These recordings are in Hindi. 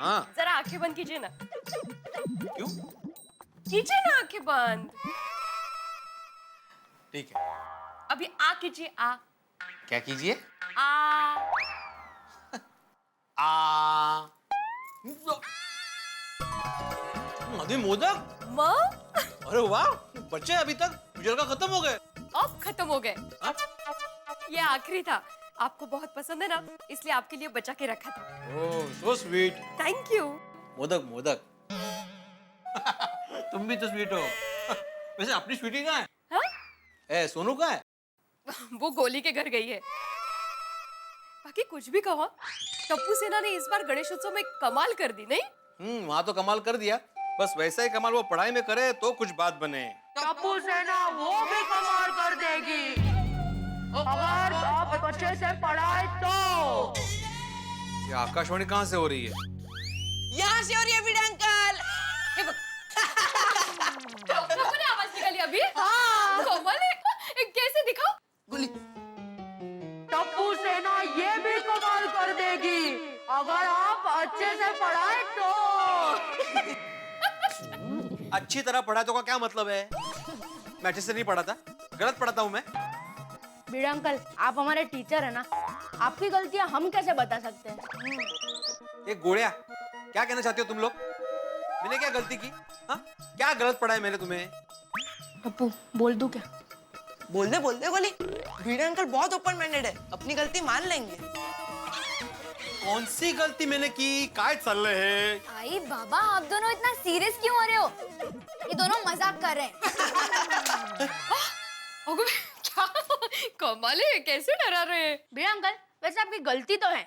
हाँ। जरा आंखें बंद कीजिए ना। क्यों? कीजिए ना आंखें बंद। ठीक है। अभी आ कीजिए, आ। क्या कीजिए? आ। मधु मोदक। माँ? अरे वाह, बच्चे अभी तक मुझे लगा खत्म हो गए। अब खत्म हो गए। ये आखिरी था। आपको बहुत पसंद है ना, इसलिए आपके लिए बचा के रखा था। Oh, so sweet. Thank you. Modak modak. तुम भी तो स्वीट हो। वैसे अपनी स्वीटी कहाँ है? हाँ? ए, सोनू कहाँ है? वो गोली के घर गई है। बाकी कुछ भी कहो, टप्पू सेना ने इस बार गणेश उत्सव में कमाल कर दी, नहीं? वहाँ तो कमाल कर दिया। बस वैसा ही कमाल वो पढ़ाई में करे तो कुछ बात बने। टप्पू सेना वो भी कमाल कर देगी अगर आप अच्छे से पढ़ाए तो। ये आकाशवाणी कहाँ से हो रही है? यहाँ से हो रही है वीड अंकल। टप्पू ने आवाज निकाली अभी? हाँ। कमाल है। कैसे दिखाओ? गोली। टप्पू सेना ये भी कमाल कर देगी अगर आप अच्छे से पढ़ाए तो। अच्छी तरह पढ़ा तो का क्या मतलब है? मैं अच्छे से नहीं पढ़ा था, गलत पढ़ाता हूँ मैं। बीड़ अंकल, आप हमारे टीचर है ना, आपकी गलतियां हम कैसे बता सकते हैं? ये गोड़िया, क्या कहना चाहते हो तुम लोग? मैंने क्या गलती की? हाँ? क्या गलत पढ़ा है मैंने तुम्हें? टप्पू बोल दूं क्या? बोल दे गोली। वीड अंकल बहुत ओपन माइंडेड है, अपनी गलती मान लेंगे। कौन सी गलती मैंने की? काय चल रहे हैं? आई बाबा, आप दोनों इतना सीरियस क्यों हो रहे हो? ये दोनों मजाक कर रहे हैं। क्या कमाल है, कैसे डरा रहे हैं? बीड़ अंकल, वैसे आपकी गलती तो है।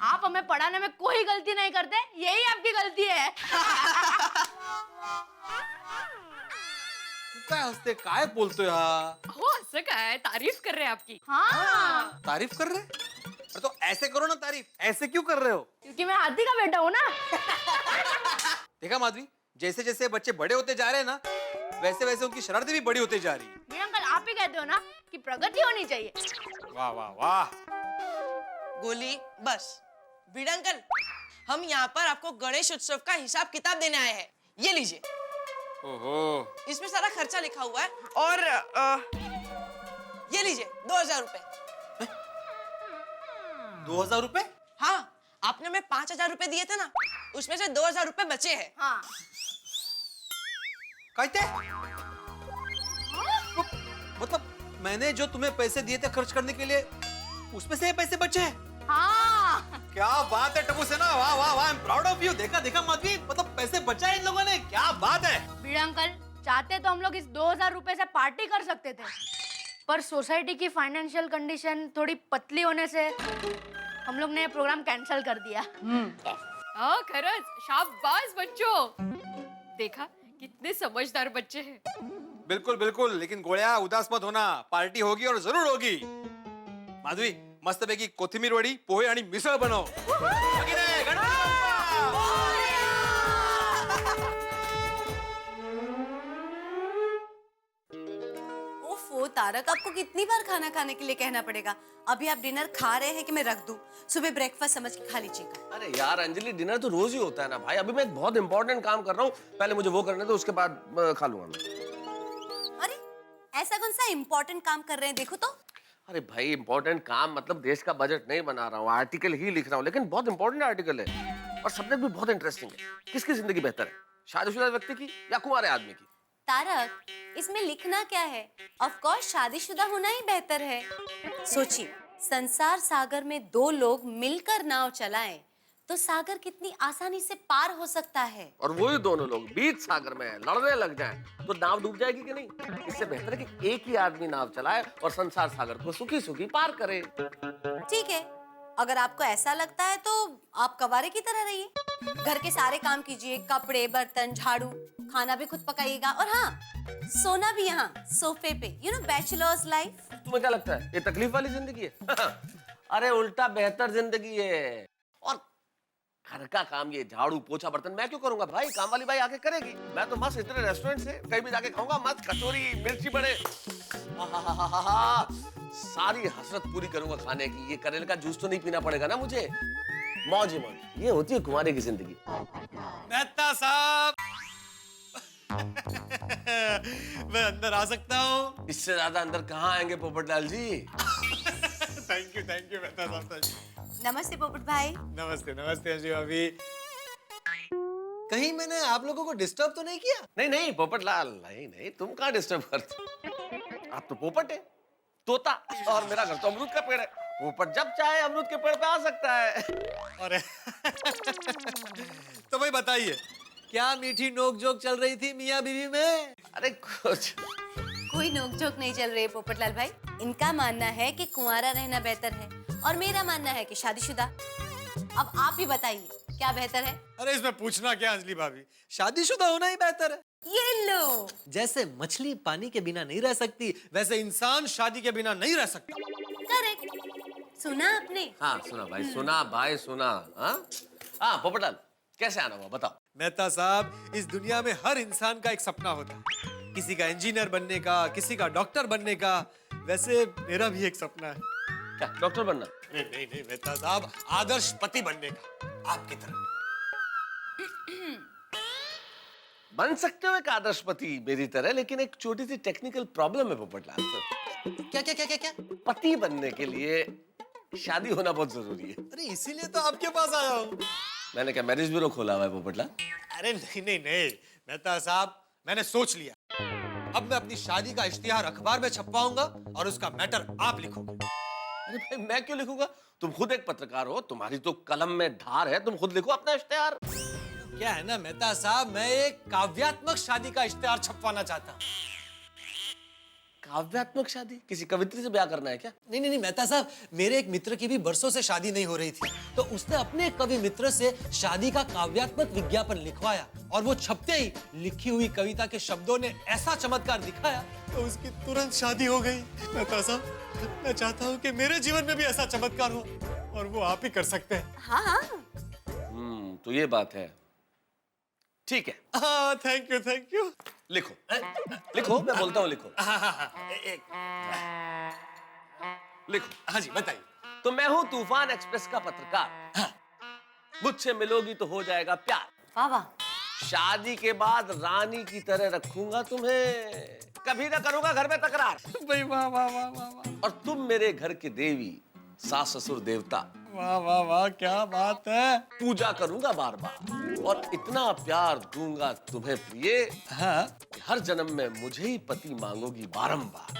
आप हमें पढ़ाने में कोई गलती नहीं करते, यही आपकी गलती है। काय हंसते, काय बोलतोय हा? हो, असं काय? तारीफ कर रहे हैं आपकी। हाँ, तारीफ कर रहे? अरे तो ऐसे करो ना तारीफ, ऐसे क्यों कर रहे हो? क्योंकि मैं हाथी का बेटा हूँ ना। देखा माधवी, जैसे जैसे बच्चे बड़े होते जा रहे हैं ना, वैसे वैसे उनकी शरारतें भी बड़ी होती जा रही है। बीड़ अंकल, आप ही कहते हो ना कि प्रगति होनी चाहिए। वाह वाह वाह। गोली बस। वीड अंकल, हम यहाँ पर आपको गणेश उत्सव का हिसाब किताब देने आए हैं। ये लीजिए। ओहो। इसमें सारा खर्चा लिखा हुआ है और ये लीजिए 2000 रुपए। 2000 रुपए? हाँ, आपने हमें 5000 रुपए दिए थे ना, उसमें से 2000 रुपए बचे हैं। हाँ, कहते? मतलब मैंने जो तुम्हें पैसे दिए थे खर्च करने के लिए, उसमें से ये पैसे बचे हैं? हाँ। क्या बात है टप्पू सेना, वाह वाह वाह, I am proud of you. देखा देखा माधवी, मतलब पैसे बचाए इन लोगों ने, क्या बात है। बीड़ अंकल, चाहते तो हम लोग इस 2000 रुपए से पार्टी कर सकते थे, पर सोसाइटी की फाइनेंशियल कंडीशन थोड़ी पतली होने से हम लोग ने प्रोग्राम कैंसिल कर दिया। हाँ, खरंच, शाबाश बच्चों। देखा, कितने समझदार बच्चे हैं। बिल्कुल बिल्कुल, लेकिन गोळ्या उदास मत होना, पार्टी होगी और जरूर होगी। माधवी, मस्त पैकी कोथिंबीर वडी, पोहे आणि मिसळ बनव। बाकी नाही, गणपती बाप्पा! ओफो तारक, आपको कितनी बार खाना खाने के लिए कहना पड़ेगा? अभी आप डिनर खा रहे हैं कि मैं रख दूं? सुबह ब्रेकफास्ट समझ के खा लीजिएगा। अरे यार अंजलि, डिनर तो रोज ही होता है ना भाई। अभी मैं एक बहुत इंपॉर्टेंट काम कर रहा हूँ, पहले मुझे वो करने दो, उसके बाद खा लूंगा मैं। अरे ऐसा कौन सा इम्पोर्टेंट काम कर रहे हैं, देखो तो। अरे भाई, इंपॉर्टेंट काम मतलब देश का बजट नहीं बना रहा हूँ, आर्टिकल ही लिख रहा हूँ, लेकिन बहुत इंपॉर्टेंट आर्टिकल है और सब्जेक्ट भी बहुत इंटरेस्टिंग है। किसकी जिंदगी बेहतर है, शादीशुदा व्यक्ति की या कुंवारे आदमी की? तारक, इसमें लिखना क्या है? ऑफ कोर्स शादीशुदा होना ही बेहतर है। सोचिए, संसार सागर में दो लोग मिलकर नाव चलाएं तो सागर कितनी आसानी से पार हो सकता है। और वही दोनों लोग बीच सागर में लड़ने लग जाएं तो नाव डूब जाएगी कि नहीं? इससे बेहतर है कि एक ही आदमी नाव चलाए और संसार सागर को सुखी सुखी पार करे। ठीक है, अगर आपको ऐसा लगता है तो आप कवारे की तरह रहिए। घर के सारे काम कीजिए, कपड़े, बर्तन, झाड़ू, खाना भी खुद पकाइएगा और हाँ, सोना भी यहाँ सोफे पे। You know, bachelors life. तुम्हें क्या लगता है ये तकलीफ वाली जिंदगी है? अरे उल्टा बेहतर जिंदगी है। और घर का काम, ये झाड़ू पोछा बर्तन मैं क्यों करूंगा भाई? काम वाली बाई आके करेगी। मैं तो मस्त इतने रेस्टोरेंट से कहीं भी जाके खाऊंगा, मस्त कचौरी, मिर्ची बड़े, सारी हसरत पूरी करूंगा खाने की। ये करेले का जूस तो नहीं पीना पड़ेगा ना मुझे। मौज ही मौज, ये होती है कुंवारे की जिंदगी। मेहता साहब मैं अंदर आ सकता हूँ? इससे ज्यादा अंदर कहाँ आएंगे पोपटलाल जी। थैंक यू मेहता साहब। नमस्ते पोपट भाई। नमस्ते नमस्ते अंजलि भाभी। कहीं मैंने आप लोगों को डिस्टर्ब तो नहीं किया? नहीं नहीं पोपटलाल, नहीं नहीं, तुम कहाँ डिस्टर्ब करते, आप तो पोपट है, तोता, और मेरा घर तो अमरूद का पेड़ है। पोपट जब चाहे अमरूद के पेड़ पे आ सकता है। अरे तो भाई बताइए, क्या मीठी नोक जोक चल रही थी मियाँ बीवी में? अरे कुछ कोई नोकझोंक नहीं चल रही है पोपटलाल भाई। इनका मानना है कि कुंवारा रहना बेहतर है और मेरा मानना है कि शादीशुदा। अब आप ही बताइए क्या बेहतर है? अरे इसमें पूछना क्या अंजलि भाभी, शादीशुदा होना ही बेहतर है। ये लो। जैसे मछली पानी के बिना नहीं रह सकती, वैसे इंसान शादी के बिना नहीं रह सकता। करेक्ट। सुना आपने? हाँ सुना भाई, सुना भाई सुना। हाँ पोपटलाल, कैसे आना हुआ बताओ। मेहता साहब, इस दुनिया में हर इंसान का एक सपना होता है, किसी का इंजीनियर बनने का, किसी का डॉक्टर बनने का। वैसे मेरा भी एक सपना है। क्या डॉक्टर बनना? नहीं नहीं नहीं मेहता साहब, आदर्श पति बनने का, आपकी तरह। बन सकते हो एक आदर्श पति मेरी तरह, लेकिन एक छोटी सी टेक्निकल प्रॉब्लम है पोपटलाल। क्या क्या क्या क्या क्या? पति बनने के लिए शादी होना बहुत जरूरी है। अरे इसीलिए तो आपके पास आया हूँ। मैंने क्या मैरिज ब्यूरो खोला हुआ है पोपटलाल? अरे नहीं नहीं नहीं मेहता साहब, मैंने सोच लिया, अब मैं अपनी शादी का इश्तिहार अखबार में छपवाऊंगा और उसका मैटर आप लिखोगे। अरे भाई मैं क्यों लिखूंगा, तुम खुद एक पत्रकार हो, तुम्हारी तो कलम में धार है, तुम खुद लिखो अपना इश्तिहार। क्या है ना मेहता साहब, मैं एक काव्यात्मक शादी का इश्तिहार छपवाना चाहता हूँ। काव्यात्मक शादी? किसी कवित्री से ब्याह करना है क्या? नहीं नहीं नहीं मेहता साहब, मेरे एक मित्र की भी बरसों से शादी नहीं हो रही थी, तो उसने अपने एक कवि मित्र से शादी का काव्यात्मक विज्ञापन लिखवाया और वो छपते ही लिखी हुई कविता के शब्दों ने ऐसा चमत्कार दिखाया तो उसकी तुरंत शादी हो गई। मेहता साहब, मैं चाहता हूँ कि मेरे जीवन में भी ऐसा चमत्कार हो, और वो आप ही कर सकते हैं। हाँ हाँ। तो ये बात है, ठीक है। हाँ थैंक यू। लिखो लिखो, मैं बोलता हूँ लिखो। लिखो। हाँ जी बताइए। तो मैं हूँ तूफान एक्सप्रेस का पत्रकार, मुझसे मिलोगी तो हो जाएगा प्यार, वाह वाह। शादी के बाद रानी की तरह रखूंगा तुम्हें, कभी ना करूंगा घर में तकरार। भाई वाह वाह वाह वाह वाह और तुम मेरे घर के देवी, सास ससुर देवता, वाह वाह वाह, क्या बात है। पूजा करूंगा बार बार, और इतना प्यार दूंगा तुम्हें प्रिय, हाँ कि हर जन्म में मुझे ही पति मांगोगी बारंबार।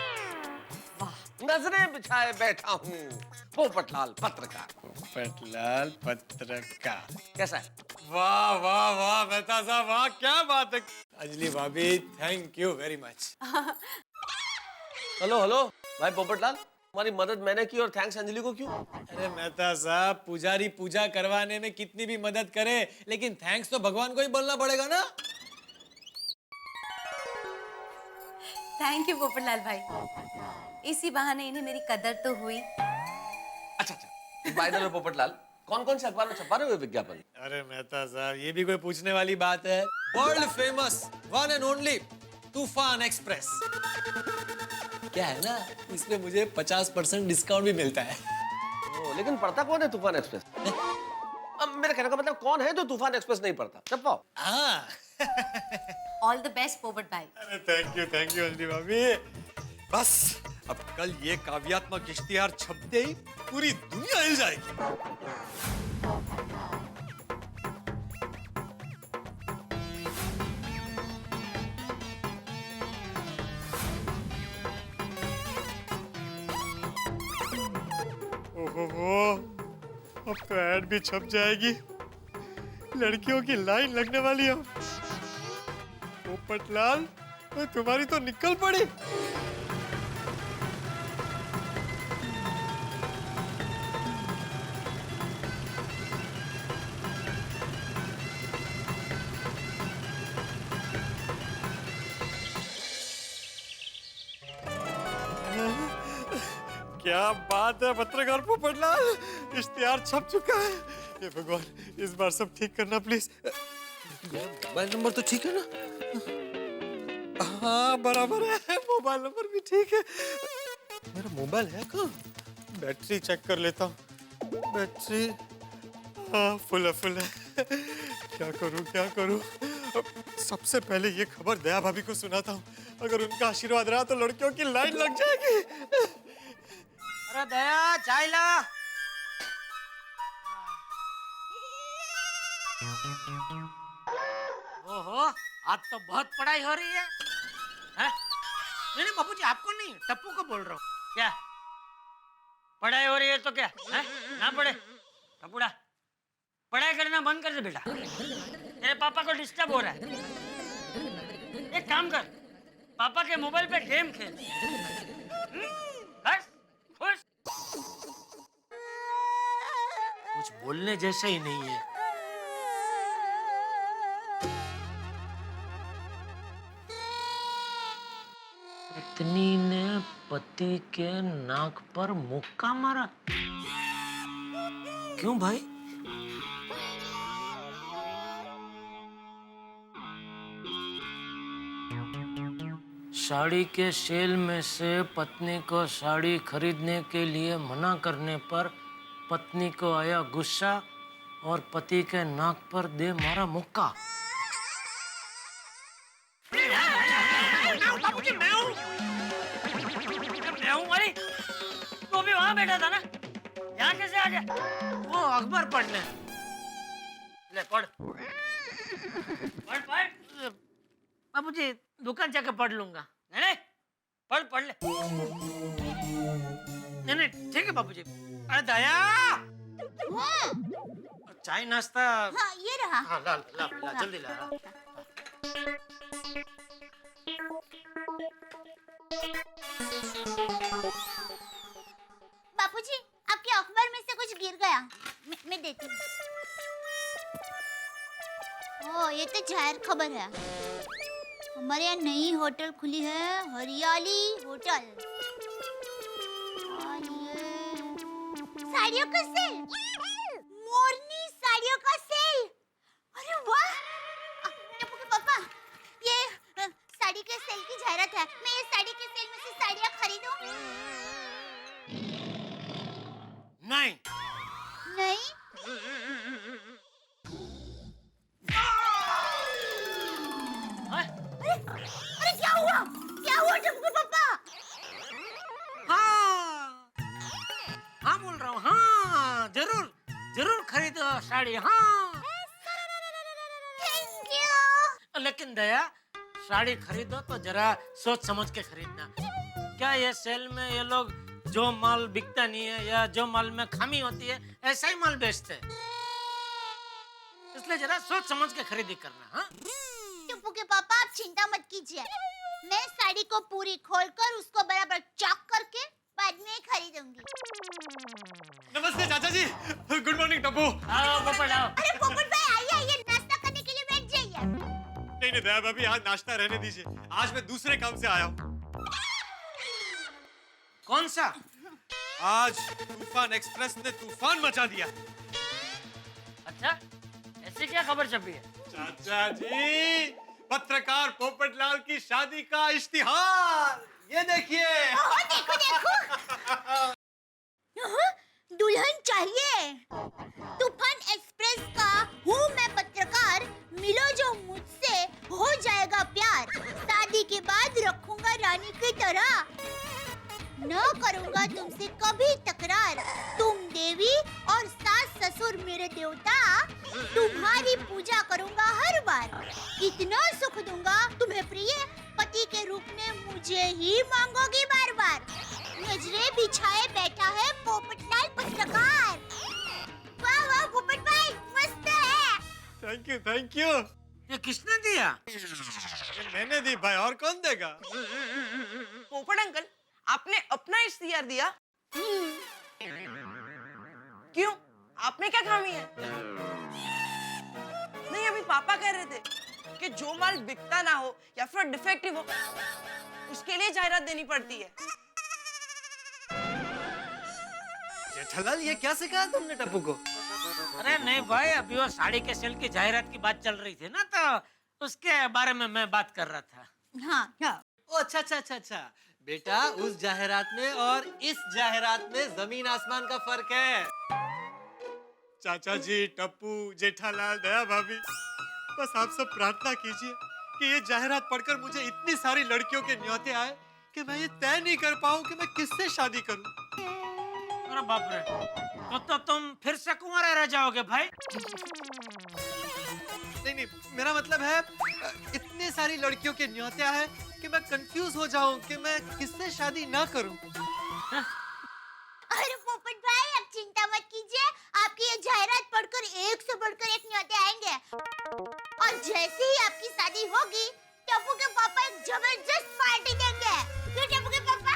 नजरें बिछाए बैठा हूँ पोपटलाल पत्रकार। पोपटलाल पत्रकार, कैसा है? वाह वाह वाह मेहता साहब, वाह क्या बात है। अंजलि भाभी thank you very much. Hello hello भाई पोपटलाल, तुम्हारी मदद मैंने की और थैंक्स अंजलि को क्यों? अरे मेहता साहब, पुजारी पूजा करवाने में कितनी भी मदद करे, लेकिन थैंक्स तो भगवान को ही बोलना पड़ेगा ना। थैंक यू पोपटलाल भाई, इसी बहाने इन्हें मेरी कदर तो हुई। अच्छा बाय द वे पोपटलाल, कौन कौन से अखबार में छपा रहे हो विज्ञापन? अरे मेहता साहब, ये भी कोई पूछने वाली बात है। World famous one and only तूफान एक्सप्रेस। क्या है ना, इसमें मुझे 50% डिस्काउंट भी मिलता है। लेकिन पढ़ता कौन है तूफान एक्सप्रेस? अब मेरे कहने का मतलब कौन है जो तूफान एक्सप्रेस नहीं पढ़ता? छपवाओ। हाँ ऑल द बेस्ट पोपट भाई। अरे थैंक यू अंजलि भाभी। बस अब कल ये काव्यात्मक इश्तिहार छपते ही पूरी दुनिया हिल जाएगी। ओहो, अब तो ऐड भी छप जाएगी, लड़कियों की लाइन लगने वाली है। पोपटलाल, तुम्हारी तो निकल पड़ी। क्या बात है पत्रकार पोपटलाल, इश्तिहार छप चुका है। ये भगवान, इस बार सब ठीक करना प्लीज। मोबाइल नंबर तो ठीक है ना? हाँ बराबर है, मोबाइल नंबर भी ठीक है। मेरा मोबाइल है कहाँ? बैटरी चेक कर लेता हूँ। बैटरी, हाँ फुल है क्या करूं सबसे पहले ये खबर दया भाभी को सुनाता हूँ। अगर उनका आशीर्वाद रहा तो लड़कियों की लाइन लग जाएगी। अरे दया चाय ला। ओहो आज तो बहुत पढ़ाई हो रही है। हैं? नहीं बाबूजी आपको नहीं टप्पू को बोल रहा हूँ। क्या पढ़ाई हो रही है तो क्या है? ना पढ़े टप्पूड़ा पढ़ाई करना बंद कर दे बेटा। तेरे पापा को डिस्टर्ब हो रहा है। एक काम कर पापा के मोबाइल पे गेम खेल। बस खुश। कुछ बोलने जैसा ही नहीं है। पत्नी ने पति के नाक पर मुक्का मारा। क्यों भाई? साड़ी के सेल में से पत्नी को साड़ी खरीदने के लिए मना करने पर पत्नी को आया गुस्सा और पति के नाक पर दे मारा मुक्का। बाबूजी मैं हूँ अरे वो भी वहाँ बैठा था ना, यहाँ कैसे आ गया? वो अखबार पढ़ने। ले पढ़ बाबूजी दुकान जाकर पढ़ लूंगा। नहीं पढ़ ले। नहीं ठीक है बाबूजी। अरे दया चाय नाश्ता। हाँ ये रहा। हाँ ला जल्दी ला। बापूजी आपके अखबार में से कुछ गिर गया। मैं देती हूँ। ओह ये तो जाहिर खबर है। हमारे यहाँ नई होटल खुली है, हरियाली होटल। और ये साड़ियों का सेल, मोरनी साड़ियों का सेल। अरे वाह टप्पू के पापा, ये साड़ी के सेल की जाहिरात है। मैं ये साड़ी के सेल में से साड़ियाँ खरीदूं? नहीं नहीं अरे क्या हुआ टप्पू के पापा? हाँ बोल रहा हूँ। हाँ जरूर खरीदो साड़ी। हाँ थैंक यू। लेकिन दया साड़ी खरीदो तो जरा सोच समझ के खरीदना। क्या ये सेल में ये लोग जो माल बिकता नहीं है या जो माल में खामी होती है ऐसा ही माल बेचते हैं, इसलिए जरा सोच समझ के खरीदी करना। हाँ टप्पू के पापा आप चिंता मत कीजिए, मैं साड़ी को पूरी खोलकर उसको बराबर चॉक करके बाद में खरीदूंगी। नमस्ते चाचा जी। Good morning Tappu. आओ पोपट आओ। अरे पोपट भाई आइए नाश्ता करने के लिए बैठ जाइए। नहीं दया भाभी आज नाश्ता रहने दीजिए, आज मैं दूसरे काम से आया हूँ। कौन सा? आज तूफान एक्सप्रेस ने तूफान मचा दिया। अच्छा ऐसी क्या खबर छपी है? चाचा जी पत्रकार पोपटलाल की शादी का इश्तिहार ये देखिए। देखो दुल्हन चाहिए। तूफान एक्सप्रेस का हूँ मैं पत्रकार, मिलो जो मुझसे हो जाएगा प्यार। शादी के बाद रखूंगा रानी की तरह, न करूंगा तुमसे कभी तकरार। तुम देवी और सास ससुर मेरे देवता, तुम्हारी पूजा करूंगा हर बार। इतना सुख दूंगा तुम्हें प्रिय, पति के रूप में मुझे ही मांगोगी बार बार। नजरे बिछाए बैठा है पोपटलाल पत्रकार। वाह वाह पोपट भाई मस्त है। Thank you. ये किसने दिया? मैंने दी भाई, और कौन देगा? पोपट अंकल आपने अपना इश्तिहार दिया? क्यों आपने क्या खामी है? नहीं अभी पापा कह रहे थे कि जो माल बिकता ना हो या फिर डिफेक्टिव हो उसके लिए जाहिरात देनी पड़ती है। जेठालाल ये क्या सिखाया तुमने टप्पू को? अरे नहीं भाई अभी वो साड़ी के सेल की जाहिरात की बात चल रही थी ना, तो उसके बारे में मैं बात कर रहा था। हाँ ओ अच्छा बेटा उस जाहिरात में और इस जाहिरात में जमीन आसमान का फर्क है। चाचा जी, टप्पू, जेठालाल, दया भाभी, बस आप सब प्रार्थना कीजिए कि ये जाहिरात पढ़कर मुझे इतनी सारी लड़कियों के न्योते आए कि मैं ये तय नहीं कर पाऊं कि मैं किससे शादी करूं। अरे बाप रे, तो तुम फिर से कुंवारे रह जाओगे भाई। नहीं, मेरा मतलब है इतनी सारी लड़कियों के न्योते आए कि मैं कंफ्यूज हो जाऊं कि मैं किससे शादी ना करूं। अरे पोपट भाई, आप चिंता मत कीजिए, आपकी ये जाहिरात पढ़कर एक से बढ़कर एक न्योते आएंगे। और जैसे ही आपकी शादी होगी, टप्पू के पापा एक जबरदस्त पार्टी देंगे। क्यों टप्पू के पापा?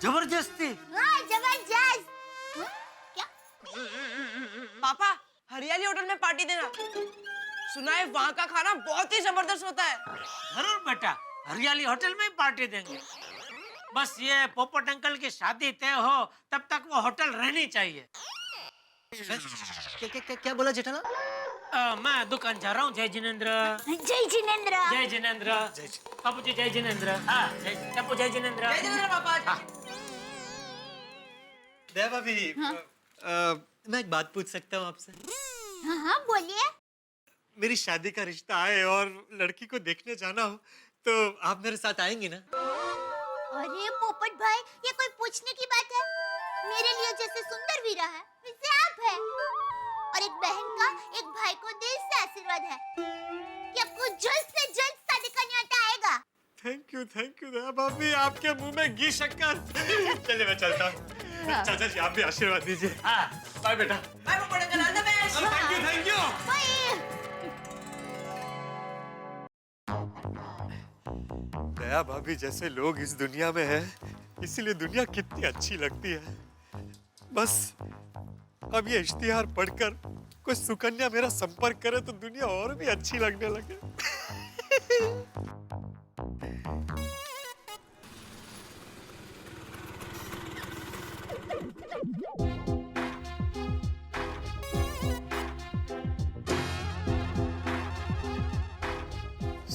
जबरदस्ती? हाँ, जबरदस्त। क्या? पापा, हरियाली होटल में पार्टी देना। सुना है वहाँ का खाना बहुत ही जबरदस्त होता है। जरूर बेटा, हरियाली होटल में ही पार्टी देंगे। बस ये पोपट अंकल की शादी तय हो तब तक वो होटल रहनी चाहिए। क्या बोला जेठालाल? मैं दुकान जा रहा हूँ। जय जिनेंद्र। जय जिनेंद्र। जय जिनेंद्र। बाबू जी जय जिनेंद्र। हाँ, टप्पू जय जिनेंद्र। जय जिनेंद्र पापा। दया भाभी, मैं एक बात पूछ सकता हूँ आपसे? हाँ हाँ, बोलिए। मेरी शादी का रिश्ता आए और लड़की को देखने जाना हो तो आप मेरे साथ आएंगी ना? अरे पोपट भाई, ये कोई पूछने की बात है? मेरे लिए जैसे सुंदर वीरा है, वैसे आप है। और एक बहन का एक भाई को दिल से आशीर्वाद है कि आपको जल्द से जल्द शादी का न्योता आएगा। थैंक यू दया भाभी, आपके मुंह में घी शक्कर। चलिए मैं चलता हूँ। चाचा जी आप भी आशीर्वाद दीजिए। हाँ, बाय बेटा। Bye Popat uncle, all the best. Thank you. Bye. Daya भाभी जैसे लोग इस दुनिया में हैं, इसीलिए दुनिया कितनी अच्छी लगती है। बस अब ये इश्तिहार पढ़कर कोई सुकन्या मेरा संपर्क करे तो दुनिया और भी अच्छी लगने लगे।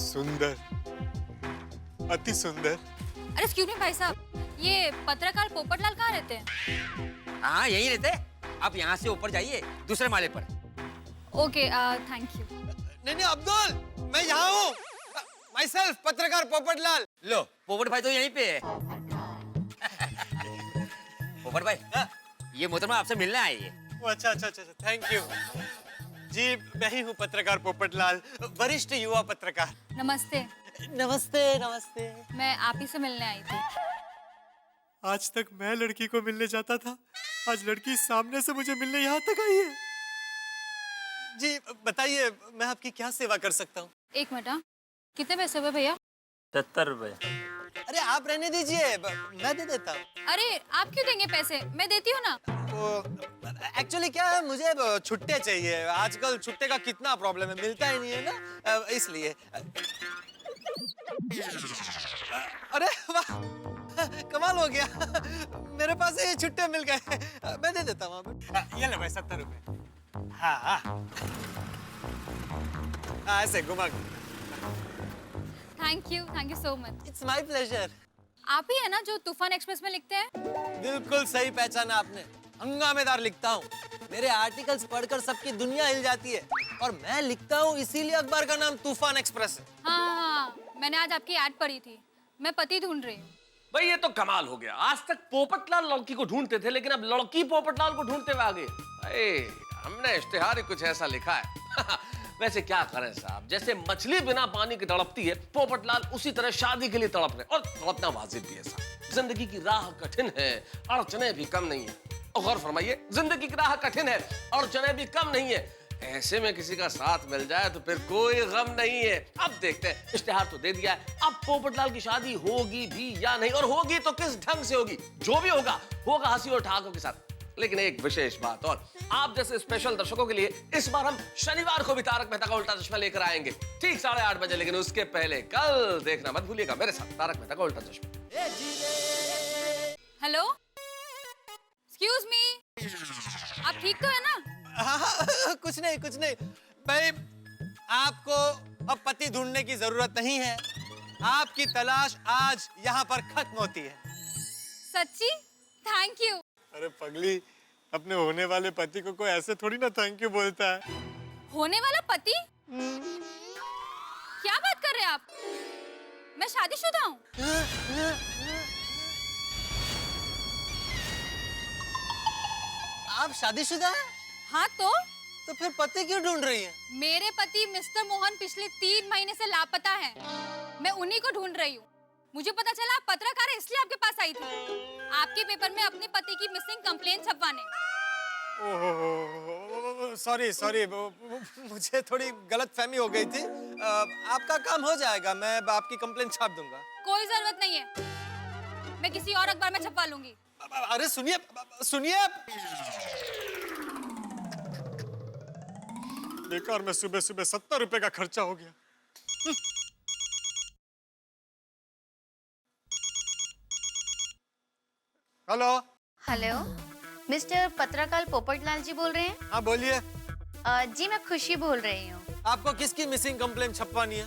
सुंदर, अति सुंदर। अरे एक्सक्यूज मी भाई साहब, ये पत्रकार पोपटलाल कहाँ रहते हैं? हाँ यही रहते हैं। आप यहाँ से ऊपर जाइए, दूसरे माले पर। Okay, thank you. नहीं अब्दुल, मैं यहाँ हूँ। माई सेल्फ पत्रकार पोपटलाल। लो, पोपट भाई तो यहीं पे है। पोपट भाई, ये मोहतरमा आपसे मिलने आई है। अच्छा, थैंक यू जी। मैं ही हूँ पत्रकार पोपटलाल, वरिष्ठ युवा पत्रकार। नमस्ते। नमस्ते। मैं आप ही से मिलने आई थी। आज तक मैं लड़की को मिलने जाता था, आज लड़की सामने से मुझे मिलने यहाँ तक आई है। जी बताइए, मैं आपकी क्या सेवा कर सकता हूँ? एक मिनट, हाँ। कितने पैसे हुए भैया? 70 रुपए। अरे आप रहने दीजिए, मैं दे देता हूँ। अरे आप क्यों देंगे पैसे? मैं देती हूँ ना। एक्चुअली क्या है, मुझे छुट्टे चाहिए। आजकल छुट्टे का कितना प्रॉब्लम है, मिलता ही नहीं है ना, इसलिए। अरे वाह, कमाल हो गया, मेरे पास ये छुट्टे मिल गए। मैं दे देता हूँ। ये ले भाई 70 रुपए। हाँ, ऐसे घुमा। Thank you so much. It's my pleasure. आप ही है ना जो तूफान एक्सप्रेस में लिखते हैं? बिल्कुल सही पहचाना आपने। हंगामेदार लिखता हूँ, मेरे आर्टिकल्स पढ़कर सबकी दुनिया हिल जाती है। और मैं लिखता हूँ इसीलिए अखबार का नाम तूफान एक्सप्रेस है। हाँ, मैंने आज आपकी ऐड पढ़ी थी। मैं पति ढूंढ रही हूँ। भाई ये तो कमाल हो गया। आज तक पोपटलाल लड़की को ढूंढते थे, लेकिन अब लड़की पोपटलाल को ढूंढते हुए आ गए। भाई हमने इश्तिहार ही कुछ ऐसा लिखा है। वैसे क्या करें साहब, जैसे मछली बिना पानी की तड़पती है, पोपटलाल उसी तरह शादी के लिए तड़प रहे। और तड़पना वाजिब भी है साहब। जिंदगी की राह कठिन है, अड़चने भी कम नहीं है। और गौर फरमाइए, जिंदगी की राह कठिन है, अड़चने भी कम नहीं है। ऐसे में किसी का साथ मिल जाए तो फिर कोई गम नहीं है। अब देखते हैं, इश्तिहार तो दे दिया है, अब पोपटलाल की शादी होगी भी या नहीं, और होगी तो किस ढंग से होगी। जो भी होगा हंसी और ठहाकों के साथ। लेकिन एक विशेष बात और, आप जैसे स्पेशल दर्शकों के लिए इस बार हम शनिवार को भी तारक मेहता का उल्टा चश्मा लेकर आएंगे, ठीक 8:30 बजे। लेकिन उसके पहले कल देखना मत भूलिएगा मेरे साथ तारक मेहता का उल्टा चश्मा। हेलो, एक्सक्यूज मी, आप ठीक तो है ना? कुछ नहीं भाई, आपको अब पति ढूंढने की जरूरत नहीं है। आपकी तलाश आज यहाँ पर खत्म होती है। सच्ची? Thank you. अरे पगली, अपने होने वाले पति को कोई ऐसे थोड़ी ना थैंक यू बोलता है। होने वाला पति? क्या बात कर रहे हैं आप? मैं शादीशुदा हूँ। आप शादीशुदा हैं? हाँ तो फिर पति क्यों ढूंढ रही हैं? मेरे पति मिस्टर मोहन पिछले 3 महीने से लापता हैं। मैं उन्हीं को ढूंढ रही हूँ। मुझे पता चला आप पत्रकार हैं, इसलिए आपके पास आई थी, आपके पेपर में अपने पति की मिसिंग कंप्लेंट छपवाने। ओह सॉरी मुझे थोड़ी गलतफहमी हो गई थी। आपका काम हो जाएगा, मैं आपकी कंप्लेंट छाप दूंगा। कोई जरूरत नहीं है, मैं किसी और अखबार में छपवा लूंगी। अरे सुनिए बेकार में सुबह 70 रुपए का खर्चा हो गया। हेलो। हेलो, मिस्टर पत्रकार पोपटलाल जी बोल रहे हैं? हाँ बोलिए। जी मैं खुशी बोल रही हूँ। आपको किसकी मिसिंग कंप्लेंट छपवानी है?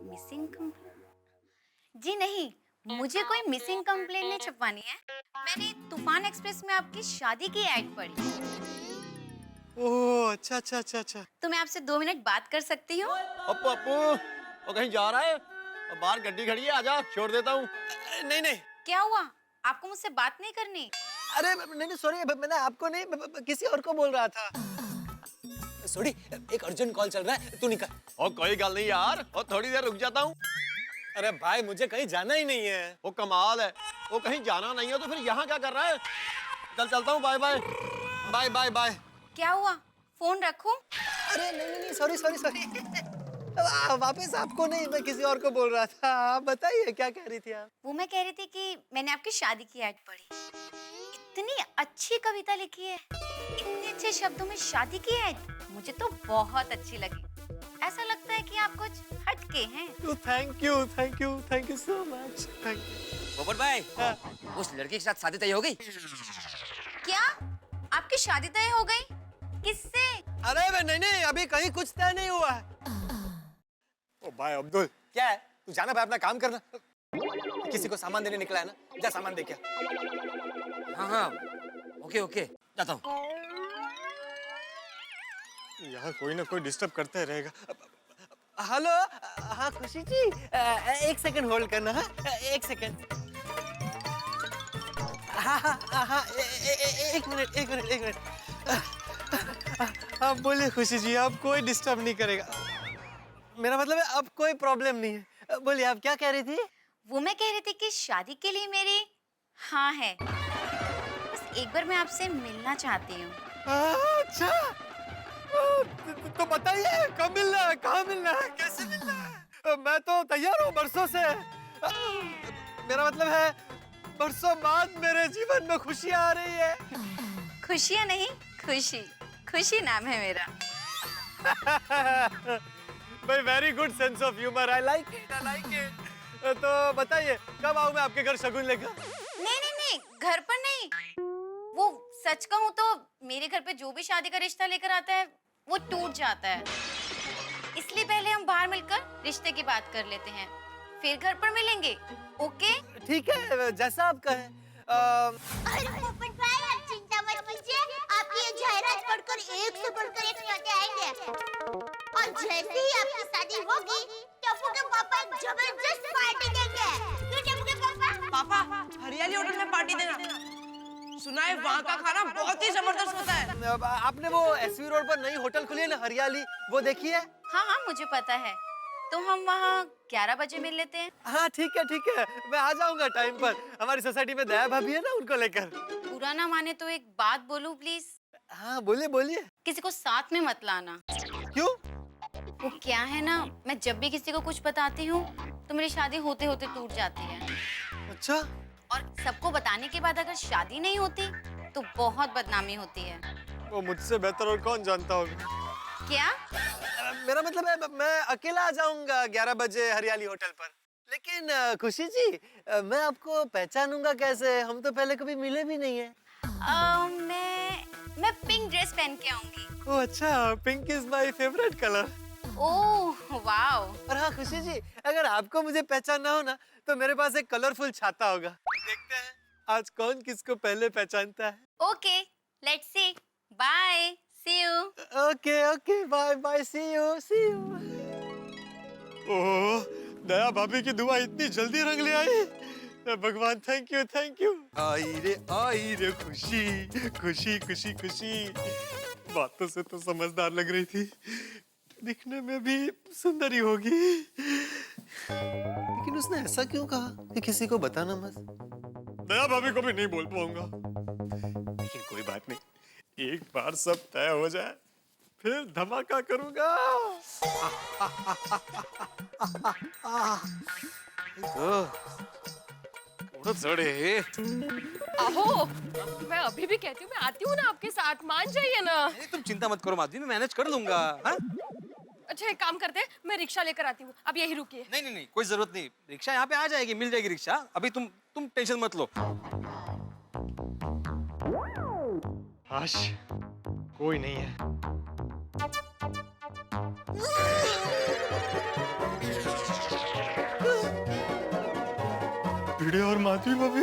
Missing complaint? जी नहीं, मुझे कोई मिसिंग कंप्लेंट नहीं छपवानी है। मैंने तूफान एक्सप्रेस में आपकी शादी की ऐड पढ़ी। ओह अच्छा। तो मैं आपसे 2 मिनट बात कर सकती हूँ? पप्पू वो कहीं जा रहा है? बाहर गड्डी खड़ी है, आजा छोड़ देता हूँ। नहीं। क्या हुआ? आपको मुझसे बात नहीं करनी? अरे नहीं सॉरी, मैंने आपको नहीं किसी और को बोल रहा था। सॉरी, एक अर्जेंट कॉल चल रहा है, तू निकल। और कोई गल नहीं यार, और थोड़ी देर रुक जाता हूँ। अरे भाई मुझे कहीं जाना ही नहीं है। वो कमाल है, वो कहीं जाना नहीं है तो फिर यहाँ क्या कर रहा है? चलता हूँ, बाय। क्या हुआ? फोन रखूं? अरे नहीं सॉरी वापस आपको नहीं, मैं किसी और को बोल रहा था। आप बताइए क्या कह रही थी आप? वो मैं कह रही थी कि मैंने आपकी शादी की ऐड पढ़ी। इतनी अच्छी कविता लिखी है, इतने अच्छे शब्दों में शादी की ऐड, मुझे तो बहुत अच्छी लगी। ऐसा लगता है कि आप कुछ हटके हैं। Thank you so much. Thank you. पोपट भाई, उस लड़की के साथ शादी तय हो गई? क्या आपकी शादी तय हो गई? किससे? अरे नहीं, अभी कहीं कुछ तय नहीं हुआ है। ओ भाई अब्दुल, क्या है? तू जाना भाई, अपना काम करना। किसी को सामान देने निकला है ना, जा सामान दे के आ। हाँ ओके जाता हूँ। यहाँ कोई ना कोई डिस्टर्ब करते रहेगा। हेलो, हाँ खुशी जी, 1 सेकंड होल्ड करना। हाँ 1 सेकंड। हाँ 1 मिनट। आप बोलिए खुशी जी, आप कोई डिस्टर्ब नहीं करेगा। मेरा मतलब है अब कोई प्रॉब्लम नहीं है। बोलिए आप क्या कह रही थी? वो मैं कह रही थी कि शादी के लिए मेरी हाँ है, बस एक बार मैं आपसे मिलना चाहती हूँ। अच्छा, तो बताइए कब मिलना है, कहाँ मिलना है, कैसे मिलना है? मैं तो तैयार हूँ बरसों से। मेरा मतलब है बरसों बाद मेरे जीवन में खुशियाँ आ रही है। खुशियाँ नहीं, खुशी नाम है मेरा। भाई very good sense of humour, I like it. तो बताइए कब आऊँ मैं आपके घर शगुन लेकर? नहीं, घर पर नहीं। वो सच कहूँ तो मेरे घर पे जो भी शादी का रिश्ता लेकर आता है वो टूट जाता है। इसलिए पहले हम बाहर मिलकर रिश्ते की बात कर लेते हैं, फिर घर पर मिलेंगे। ओके? ठीक है, जैसा आप कहें। अरे पोपट भाई, आप चिंता मत कीजिए, आपकी ये जायरात पढ़कर एक से बढ़कर एक न्योते आएंगे। और जैसे ही आपकी शादी होगी, टप्पू के पापा एक जबरदस्त पार्टी देंगे। क्यों टप्पू के पापा? पापा हरियाली होटल में पार्टी देना। सुना है वहाँ का खाना बहुत ही जबरदस्त होता है। आपने वो एसवी रोड पर नई होटल खुली है ना, हरियाली, वो देखी है? हाँ मुझे पता है। तो हम वहाँ 11 बजे मिल लेते हैं। हाँ ठीक है, मैं आ जाऊंगा टाइम पर। हमारी सोसाइटी में दया भाभी है ना, उनको लेकर। बुरा ना माने तो एक बात बोलूं प्लीज? हाँ बोलिए। किसी को साथ में मत लाना। क्यों? वो क्या है ना, मैं जब भी किसी को कुछ बताती हूँ तो मेरी शादी होते होते टूट जाती है। अच्छा? और सबको बताने के बाद अगर शादी नहीं होती तो बहुत बदनामी होती है। वो मुझसे बेहतर और कौन जानता होगा। क्या? मेरा मतलब है मैं अकेला आ जाऊंगा 11 बजे हरियाली होटल पर। लेकिन खुशी जी, मैं आपको पहचानूंगा कैसे? हम तो पहले कभी मिले भी नहीं है। मैं पिंक ड्रेस पहन के आऊंगी। ओह अच्छा, pink is my favourite colour. Oh wow. और हाँ खुशी जी, अगर आपको मुझे पहचानना हो ना तो मेरे पास एक कलरफुल छाता होगा। देखते हैं आज कौन किसको पहले पहचानता है। Okay, let's see. Bye, see you. Okay okay bye bye see you oh Daya भाभी की दुआ इतनी जल्दी रंग ले आई। भगवान थैंक यू आई रे खुशी खुशी खुशी खुशी। बातों से तो समझदार लग रही थी, दिखने में भी सुंदरी होगी, लेकिन उसने ऐसा क्यों कहा कि किसी को बताना मत। दया भाभी को भी नहीं बोल पाऊंगा, लेकिन कोई बात नहीं, एक बार सब तय हो जाए फिर धमाका करूंगा। आहो, मैं अभी भी कहती हूँ मैं आती हूँ ना आपके साथ, मान जाइए ना। तुम चिंता मत करो माधवी, मैं मैनेज कर लूंगा। हाँ? अच्छा एक काम करते हैं, मैं रिक्शा लेकर आती हूँ, आप यही रुकिए। नहीं, कोई जरूरत नहीं, रिक्शा यहाँ पे आ जाएगी, मिल जाएगी रिक्शा। अभी तुम टेंशन मत लो। आश कोई नहीं है। भिड़े और माधवी भाभी।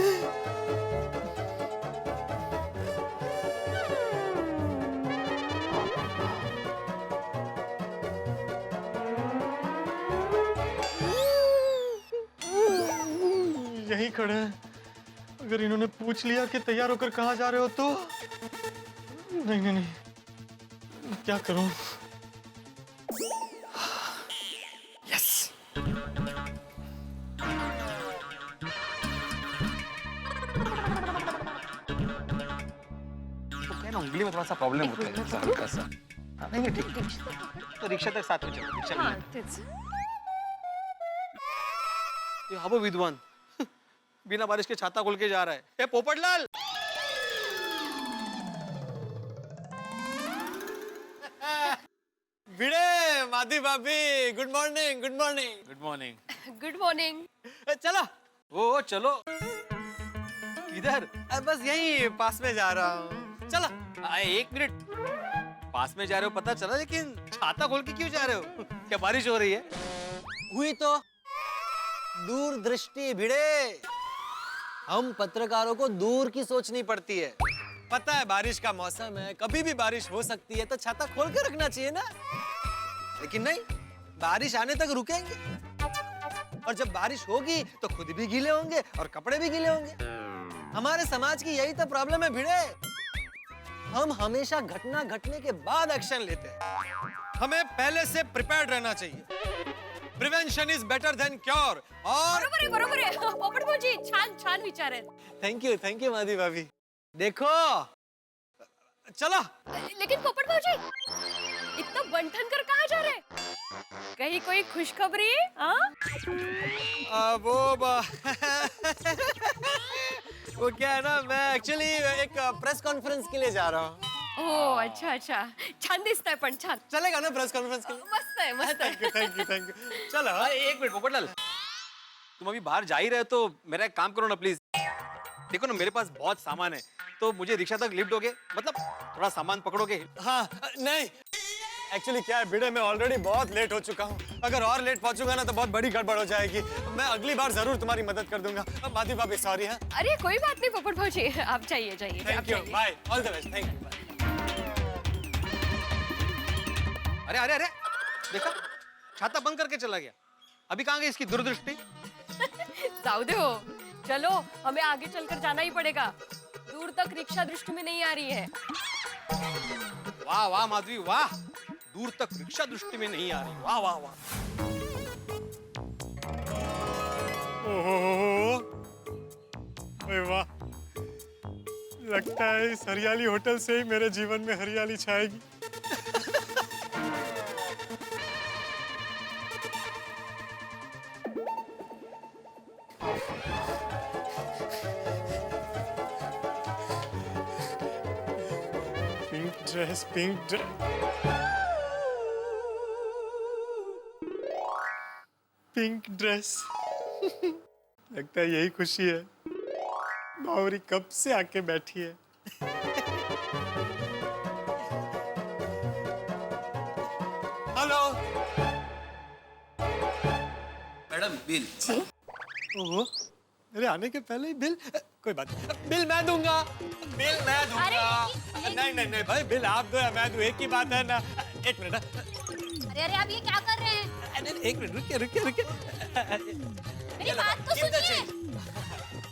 यहीं खड़े हैं, अगर इन्होंने पूछ लिया कि तैयार होकर कहाँ जा रहे हो तो नहीं, क्या करूं? यस। क्या ना, उंगली में थोड़ा सा प्रॉब्लम होता है, हल्का सा। हाँ, नहीं ठीक, तो रिक्शा तक साथ में चलो, रिक्शा में। हाँ, तेच. ये हाबो विद्वान बिना बारिश के छाता खोल के जा रहा है। ए पोपटलाल, भिड़े माधवी भाभी, good morning good morning. Good morning. Good morning. चलो। ओ चलो। किधर? बस यहीं पास में जा रहा हूँ, चलो। एक मिनट, पास में जा रहे हो पता चला, लेकिन छाता खोल के क्यों जा रहे हो? क्या बारिश हो रही है? हुई तो दूरदृष्टि भिड़े, हम पत्रकारों को दूर की सोचनी पड़ती है। पता है बारिश का मौसम है, कभी भी बारिश हो सकती है, तो छाता खोल के रखना चाहिए ना। लेकिन नहीं, बारिश आने तक रुकेंगे, और जब बारिश होगी तो खुद भी गीले होंगे और कपड़े भी गीले होंगे। हमारे समाज की यही तो प्रॉब्लम है भिड़े, हम हमेशा घटना घटने के बाद एक्शन लेते हैं। हमें पहले से प्रिपेयर्ड रहना चाहिए। Prevention is better than cure. और बरोबर है पोपट भाऊजी, छान विचार है। थैंक यू माधवी भाभी। देखो चलो। लेकिन पोपट भाऊजी, इतना बंठन कर कहाँ जा रहे? कहीं कोई खुशखबरी? वो क्या है ना, मैं एक्चुअली एक प्रेस कॉन्फ्रेंस के लिए जा रहा हूँ। ओह अच्छा, छान दिसतंय पण छान। चलेगा ना प्रेस कॉन्फ्रेंस के लिए? मस्त है। थैंक यू चलो। एक मिनट पोपटलाल, तुम अभी बाहर जा ही रहे हो तो मेरा एक काम करो ना प्लीज। देखो ना, मेरे पास बहुत सामान है, तो मुझे रिक्शा तक लिफ्ट दोगे? मतलब थोड़ा सामान पकड़ोगे? हाँ नहीं, एक्चुअली क्या है भिड़े, मैं ऑलरेडी बहुत लेट हो चुका हूँ। अगर और लेट पहुंचूंगा ना तो बहुत बड़ी गड़बड़ हो जाएगी। मैं अगली बार जरूर तुम्हारी मदद कर दूंगा। माधवी भाभी सॉरी। है अरे कोई बात नहीं पोपट भाऊजी, आप जाइए। Thank you, bye, all the best. Thank you. अरे देखा, छाता बंद करके चला गया। अभी कहाँ गई इसकी दूरदृष्टि? जाओ दे हो, चलो हमें आगे चलकर जाना ही पड़ेगा। दूर तक रिक्शा दृष्टि में नहीं आ रही है। वाह माधवी वाह, दूर तक रिक्शा दृष्टि में नहीं आ रही। वाह। ओहो, वाह, लगता है इस हरियाली होटल से ही मेरे जीवन में हरियाली छाएगी। पिंक ड्रेस लगता है यही खुशी है। बावरी कब से आके बैठी है। Hello madam bill. जी ओहो, मेरे आने के पहले ही बिल, कोई बात नहीं, बिल मैं दूंगा, बिल मैं दूंगा। नहीं नहीं नहीं भाई, बिल आप दो या मैं दूं, एक ही बात है ना। एक मिनट, अरे अरे आप ये क्या कर रहे हैं? एक मिनट, रुकिए रुकिए रुकिए। मेरी बात तो सुनिए।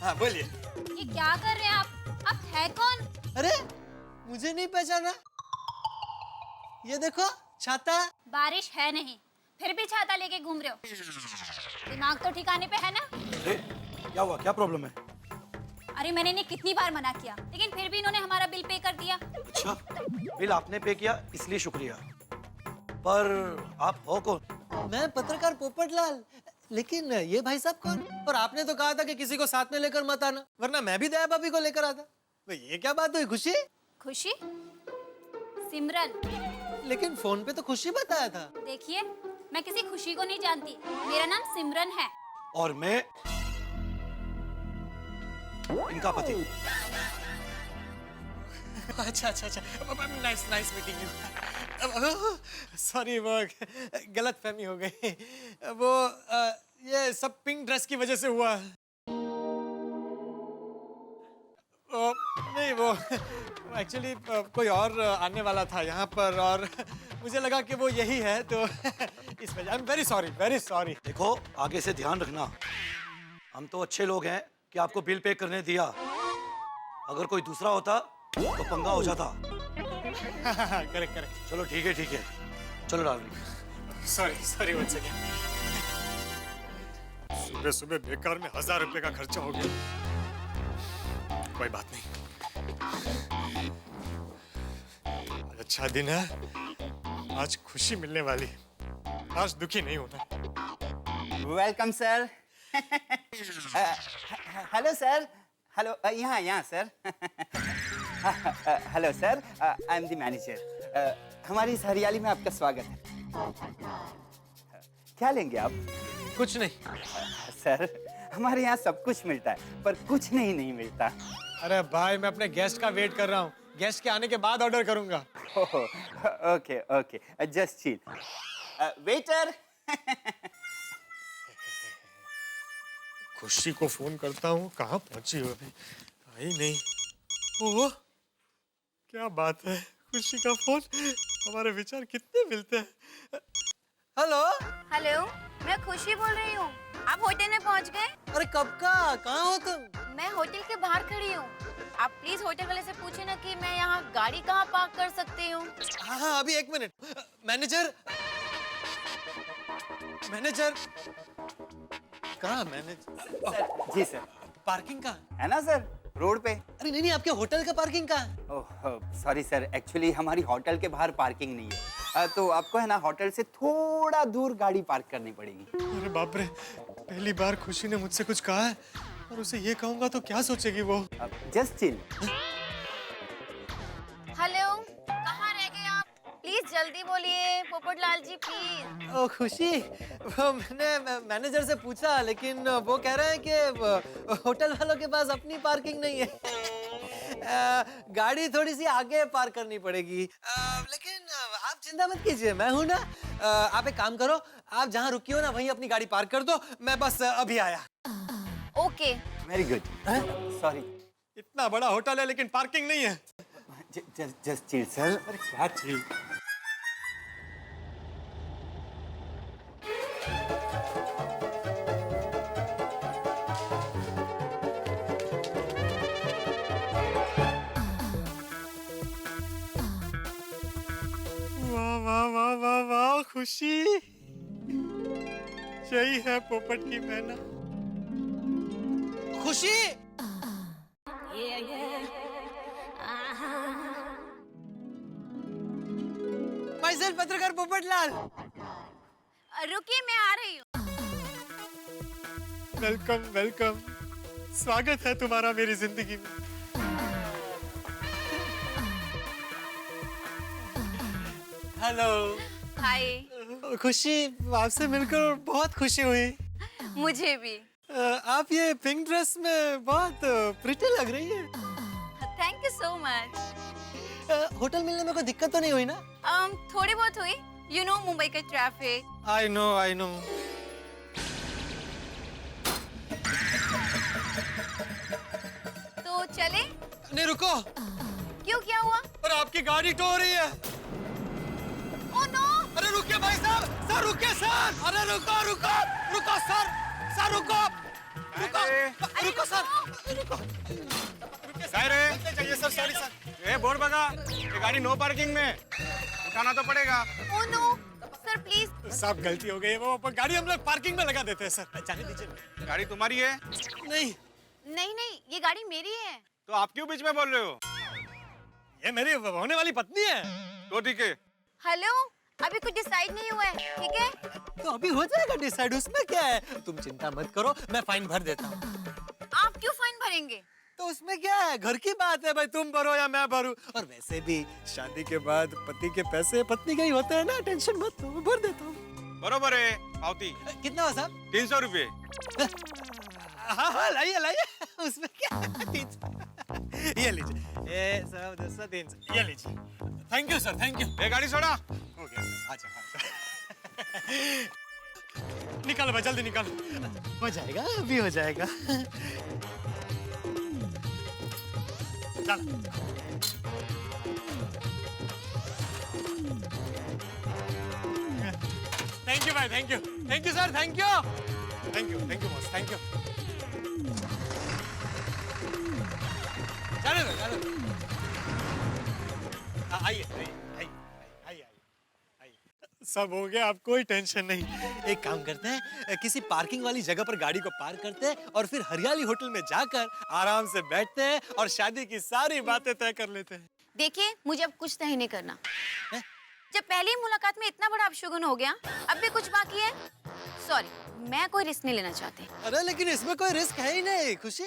हाँ बोलिए। ये क्या कर रहे हैं आप है कौन? अरे मुझे नहीं पहचाना? ये देखो छाता। बारिश है नहीं, फिर भी छाता लेके घूम रहे हो। दिमाग तो ठिकाने पे है ना? क्या हुआ, क्या प्रॉब्लम है? अरे मैंने इन्हें कितनी बार मना किया, लेकिन फिर भी इन्होंने हमारा बिल पे कर दिया। अच्छा, बिल आपने पे किया इसलिए शुक्रिया, पर आप हो कौन? मैं पत्रकार पोपटलाल। लेकिन ये भाई साहब कौन? और आपने तो कहा था कि किसी को साथ में लेकर मत आना, वरना मैं भी दया भाभी को लेकर आता। तो ये क्या बात हुई खुशी? खुशी? सिमरन। लेकिन फोन पे तो खुशी बताया था। देखिए, मैं किसी खुशी को नहीं जानती, मेरा नाम सिमरन है। और मैं इनका पति। अच्छा अच्छा अच्छा, nice nice meeting you. Sorry, वो गलत फहमी हो गई। वो ये सब पिंक ड्रेस की वजह से हुआ। नहीं, वो एक्चुअली कोई और आने वाला था यहाँ पर, और मुझे लगा कि वो यही है, तो इस वजह। I am very sorry, very sorry. देखो, आगे से ध्यान रखना, हम तो अच्छे लोग हैं कि आपको बिल पे करने दिया। अगर कोई दूसरा होता तो पंगा हो जाता। Correct correct. चलो ठीक है, चलो darling. Sorry sorry once again. सुबह सुबह बेकार में 1000 रुपए का खर्चा हो गया। कोई बात नहीं, अच्छा दिन है, आज खुशी मिलने वाली, आज दुखी नहीं होना। Welcome sir. Hello sir, hello, यहाँ sir. Hello sir, I am the manager. हमारी इस हरियाली में आपका स्वागत है। क्या लेंगे आप? कुछ नहीं सर, हमारे यहाँ सब कुछ मिलता है, पर कुछ नहीं मिलता। अरे भाई, मैं अपने गेस्ट का वेट कर रहा हूँ, गेस्ट के आने के बाद ऑर्डर करूंगा। Okay okay, just chill. Waiter. खुशी को फोन करता हूँ, कहाँ पहुंची हो अभी? आई नहीं। ओह, क्या बात है, खुशी का फोन। हमारे विचार कितने मिलते हैं। हेलो हेलो, मैं खुशी बोल रही हूँ। आप होटल में पहुँच गए? अरे कब का? कहाँ हो तुम? मैं होटल के बाहर खड़ी हूँ। आप प्लीज होटल वाले से पूछे ना कि मैं यहाँ गाड़ी कहाँ पार्क कर सकती हूँ। हाँ हाँ, अभी एक मिनट। मैनेजर, मैनेजर कहाँ? मैनेजर जी सर। पार्किंग कहाँ है ना सर, रोड पे। अरे नहीं नहीं, आपके होटल का पार्किंग कहाँ? ओह सॉरी सर, एक्चुअली हमारी होटल के बाहर पार्किंग नहीं है, तो आपको है ना होटल से थोड़ा दूर गाड़ी पार्क करनी पड़ेगी। अरे बाप रे, पहली बार खुशी ने मुझसे कुछ कहा है, और उसे ये कहूंगा तो क्या सोचेगी वो? Just chill. हेलो, कहाँ रह गए आप? प्लीज जल्दी बोलिए पोपटलाल जी, प्लीज। ओ खुशी, वो मैंने मैनेजर से पूछा, लेकिन वो कह रहे हैं कि होटल वालों के पास अपनी पार्किंग नहीं है। गाड़ी थोड़ी सी आगे पार्क करनी पड़ेगी। लेकिन आप चिंता मत कीजिए, मैं हूं ना। आप एक काम करो, आप जहाँ रुकी हो ना वहीं अपनी गाड़ी पार्क कर दो, मैं बस अभी आया। ओके। Very good. सॉरी। इतना बड़ा होटल है लेकिन पार्किंग नहीं है। Just chill sir. अरे क्या चिल? वाह वाह वाह वाह वाह खुशी, यही है पोपट की मैना। खुशी, मैं पत्रकार पोपटलाल। रुकिए, मैं आ रही हूँ। वेलकम वेलकम, स्वागत है तुम्हारा मेरी जिंदगी में। हेलो। हाय। खुशी, आपसे मिलकर बहुत खुशी हुई। मुझे भी। आप ये पिंक ड्रेस में बहुत प्रिटी लग रही है। Thank you so much. Hotel मिलने में कोई दिक्कत तो नहीं हुई ना? थोड़ी बहुत हुई, यू नो मुंबई का ट्रैफिक। I know. नहीं रुको, क्यों, क्या हुआ? और आपकी गाड़ी टो रही है। Oh no! अरे रुकिए भाई साहब, सर रुकिए सर, अरे रुको रुको रुको सर, सर रुको रुको रुको सर, रुको चाहिए सर, सॉरी सर। ए बोर्ड बगा, ये गाड़ी नो पार्किंग में, उठाना तो पड़ेगा। Oh no! Sir please. सब गलती हो गई है, वो गाड़ी हम लोग पार्किंग में लगा देते हैं सर, जाने दीजिए। गाड़ी तुम्हारी है? नहीं नहीं नहीं, ये गाड़ी मेरी है। तो आप क्यों बीच में बोल रहे हो? ये मेरी होने वाली पत्नी है। तो ठीक है। हेलो, अभी कुछ डिसाइड नहीं हुआ है, ठीक है? तो अभी हो जाएगा डिसाइड, उसमें क्या है, तुम चिंता मत करो, मैं फाइन भर देता हूँ। आप क्यों फाइन भरेंगे? तो उसमें क्या है, घर की बात है भाई, तुम भरो या मैं भरूं। और वैसे भी शादी के बाद पति के पैसे पत्नी के ही होते हैं ना, टेंशन मत लो, भर देता हूँ। बरोबर है पावती। कितना हुआ साहब? 300 रुपए। हाँ हाँ लाइए लाइए, उसमें क्या 300। ये लीजिए, ये सब 200 300, ये लीजिए। Thank you sir, thank you. ये गाड़ी छोड़ा। हो गया सर, आजा निकालो भाई, जल्दी निकालो। हो जाएगा, अभी हो जाएगा। चल थैंक यू भाई, thank you sir, thank you boss, thank you. चलो चलो, आइए आइए आइए आइए आइए। सब हो गया, आप कोई टेंशन नहीं। एक काम करते हैं, किसी पार्किंग वाली जगह पर गाड़ी को पार्क करते हैं और फिर हरियाली होटल में जाकर आराम से बैठते हैं और शादी की सारी बातें तय कर लेते हैं। देखिए, मुझे अब कुछ तय नहीं करना। जब पहली मुलाकात में इतना बड़ा अपशगुन हो गया, अब भी कुछ बाकी है? सॉरी, मैं कोई रिस्क नहीं लेना चाहती। अरे लेकिन इसमें कोई रिस्क है ही नहीं, खुशी।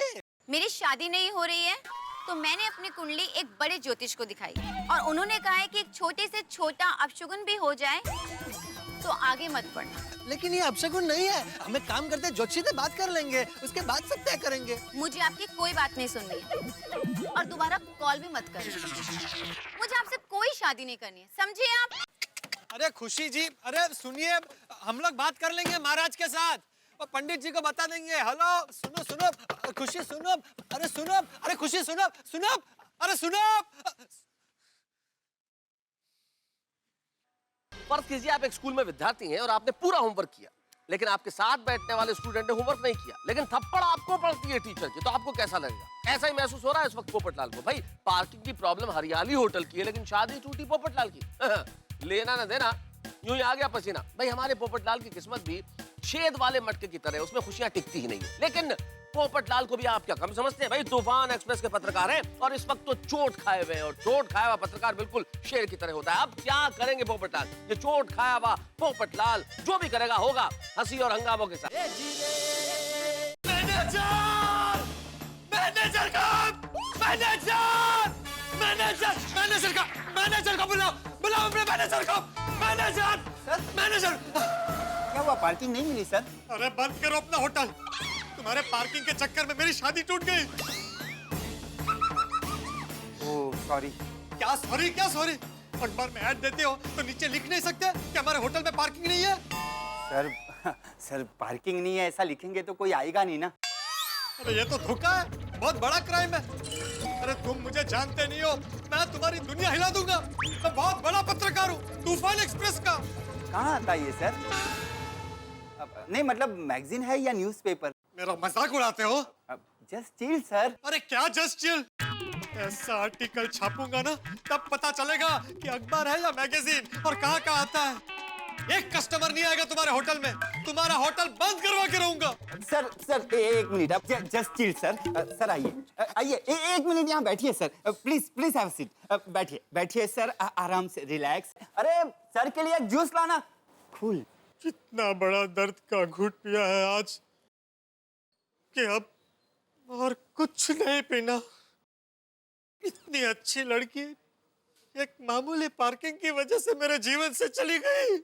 मेरी शादी नहीं हो रही है, तो मैंने अपनी कुंडली एक बड़े ज्योतिष को दिखाई और उन्होंने कहा है कि एक छोटे से छोटा अपशगुन भी हो जाए तो आगे मत बढ़ना। लेकिन ये अपशगुन नहीं है, हम एक काम करते हैं, ज्योतिषी से बात कर लेंगे, उसके बाद सब तय करेंगे। मुझे आपकी कोई बात नहीं सुननी है और दोबारा कॉल भी मत करना। मुझे आपसे कोई शादी नहीं करनी है, समझे आप? अरे खुशी जी, अरे सुनिए, हम लोग बात कर लेंगे महाराज के साथ और पंडित जी को बता देंगे। हेलो, सुनो सुनो, खुशी सुनो, अरे सुनो, अरे खुशी सुनो, सुनो, अरे सुनो। फर्ज कीजिए आप एक स्कूल में विद्यार्थी हैं और आपने पूरा होमवर्क किया, लेकिन आपके साथ बैठने वाले स्टूडेंट ने होमवर्क नहीं किया, लेकिन थप्पड़ आपको पड़ती है टीचर की, तो आपको कैसा लगेगा? ऐसा ही महसूस हो रहा है इस वक्त पोपटलाल को। भाई पार्किंग की प्रॉब्लम हरियाली होटल की है, लेकिन शादी टूटी पोपटलाल की। लेना ना देना, यूं ही आ गया पसीना। भाई हमारे पोपटलाल की किस्मत भी छेद वाले मटके की तरह, उसमें खुशियां टिकती ही नहीं है। लेकिन पोपटलाल को भी आप क्या कम समझते हैं? भाई तूफान एक्सप्रेस के पत्रकार हैं और इस वक्त तो चोट खाए हुए हैं, और चोट खाया हुआ पत्रकार बिल्कुल शेर की तरह होता है। अब क्या करेंगे पोपटलाल? ये चोट खाया हुआ पोपटलाल जो भी करेगा होगा हंसी और हंगामों के साथ। मैनेजर को बुलाओ अपने मैनेजर को। मैनेजर क्या हुआ, पार्किंग नहीं मिली सर? अरे बंद करो अपना होटल, तुम्हारे पार्किंग के चक्कर में मेरी शादी टूट गई। Oh sorry. क्या सॉरी, क्या सॉरी? अखबार में ऐड देते हो तो नीचे लिख नहीं सकते कि हमारे होटल में पार्किंग नहीं है? सर पार्किंग नहीं है ऐसा लिखेंगे तो कोई आएगा नहीं ना। अरे ये तो धोखा है, बहुत बड़ा क्राइम है। अरे तुम मुझे जानते नहीं हो, मैं तुम्हारी दुनिया हिला दूंगा। मैं बहुत बड़ा पत्रकार हूँ, तूफान एक्सप्रेस का। कहाँ आता है ये सर? नहीं मतलब मैगजीन है या न्यूज़पेपर? मेरा मजाक उड़ाते हो? Just chill sir. अरे क्या जस्ट चिल? ऐसा आर्टिकल छापूंगा ना, तब पता चलेगा कि अखबार है या मैगजीन और कहाँ कहाँ आता है। एक कस्टमर नहीं आएगा तुम्हारे होटल में, तुम्हारा होटल बंद करवा के रहूंगा। सर एक मिनट, आप जस्ट चिल सर। सर आइए आइए, एक मिनट यहाँ बैठिए sir, please please have seat. बैठिए बैठिए सर, आराम से रिलैक्स। अरे सर के लिए एक जूस लाना। कूल। कितना बड़ा दर्द का घूंट पिया है आज कि अब और कुछ नहीं पीना। इतनी अच्छी लड़की एक मामूली पार्किंग की वजह से मेरे जीवन से चली गई।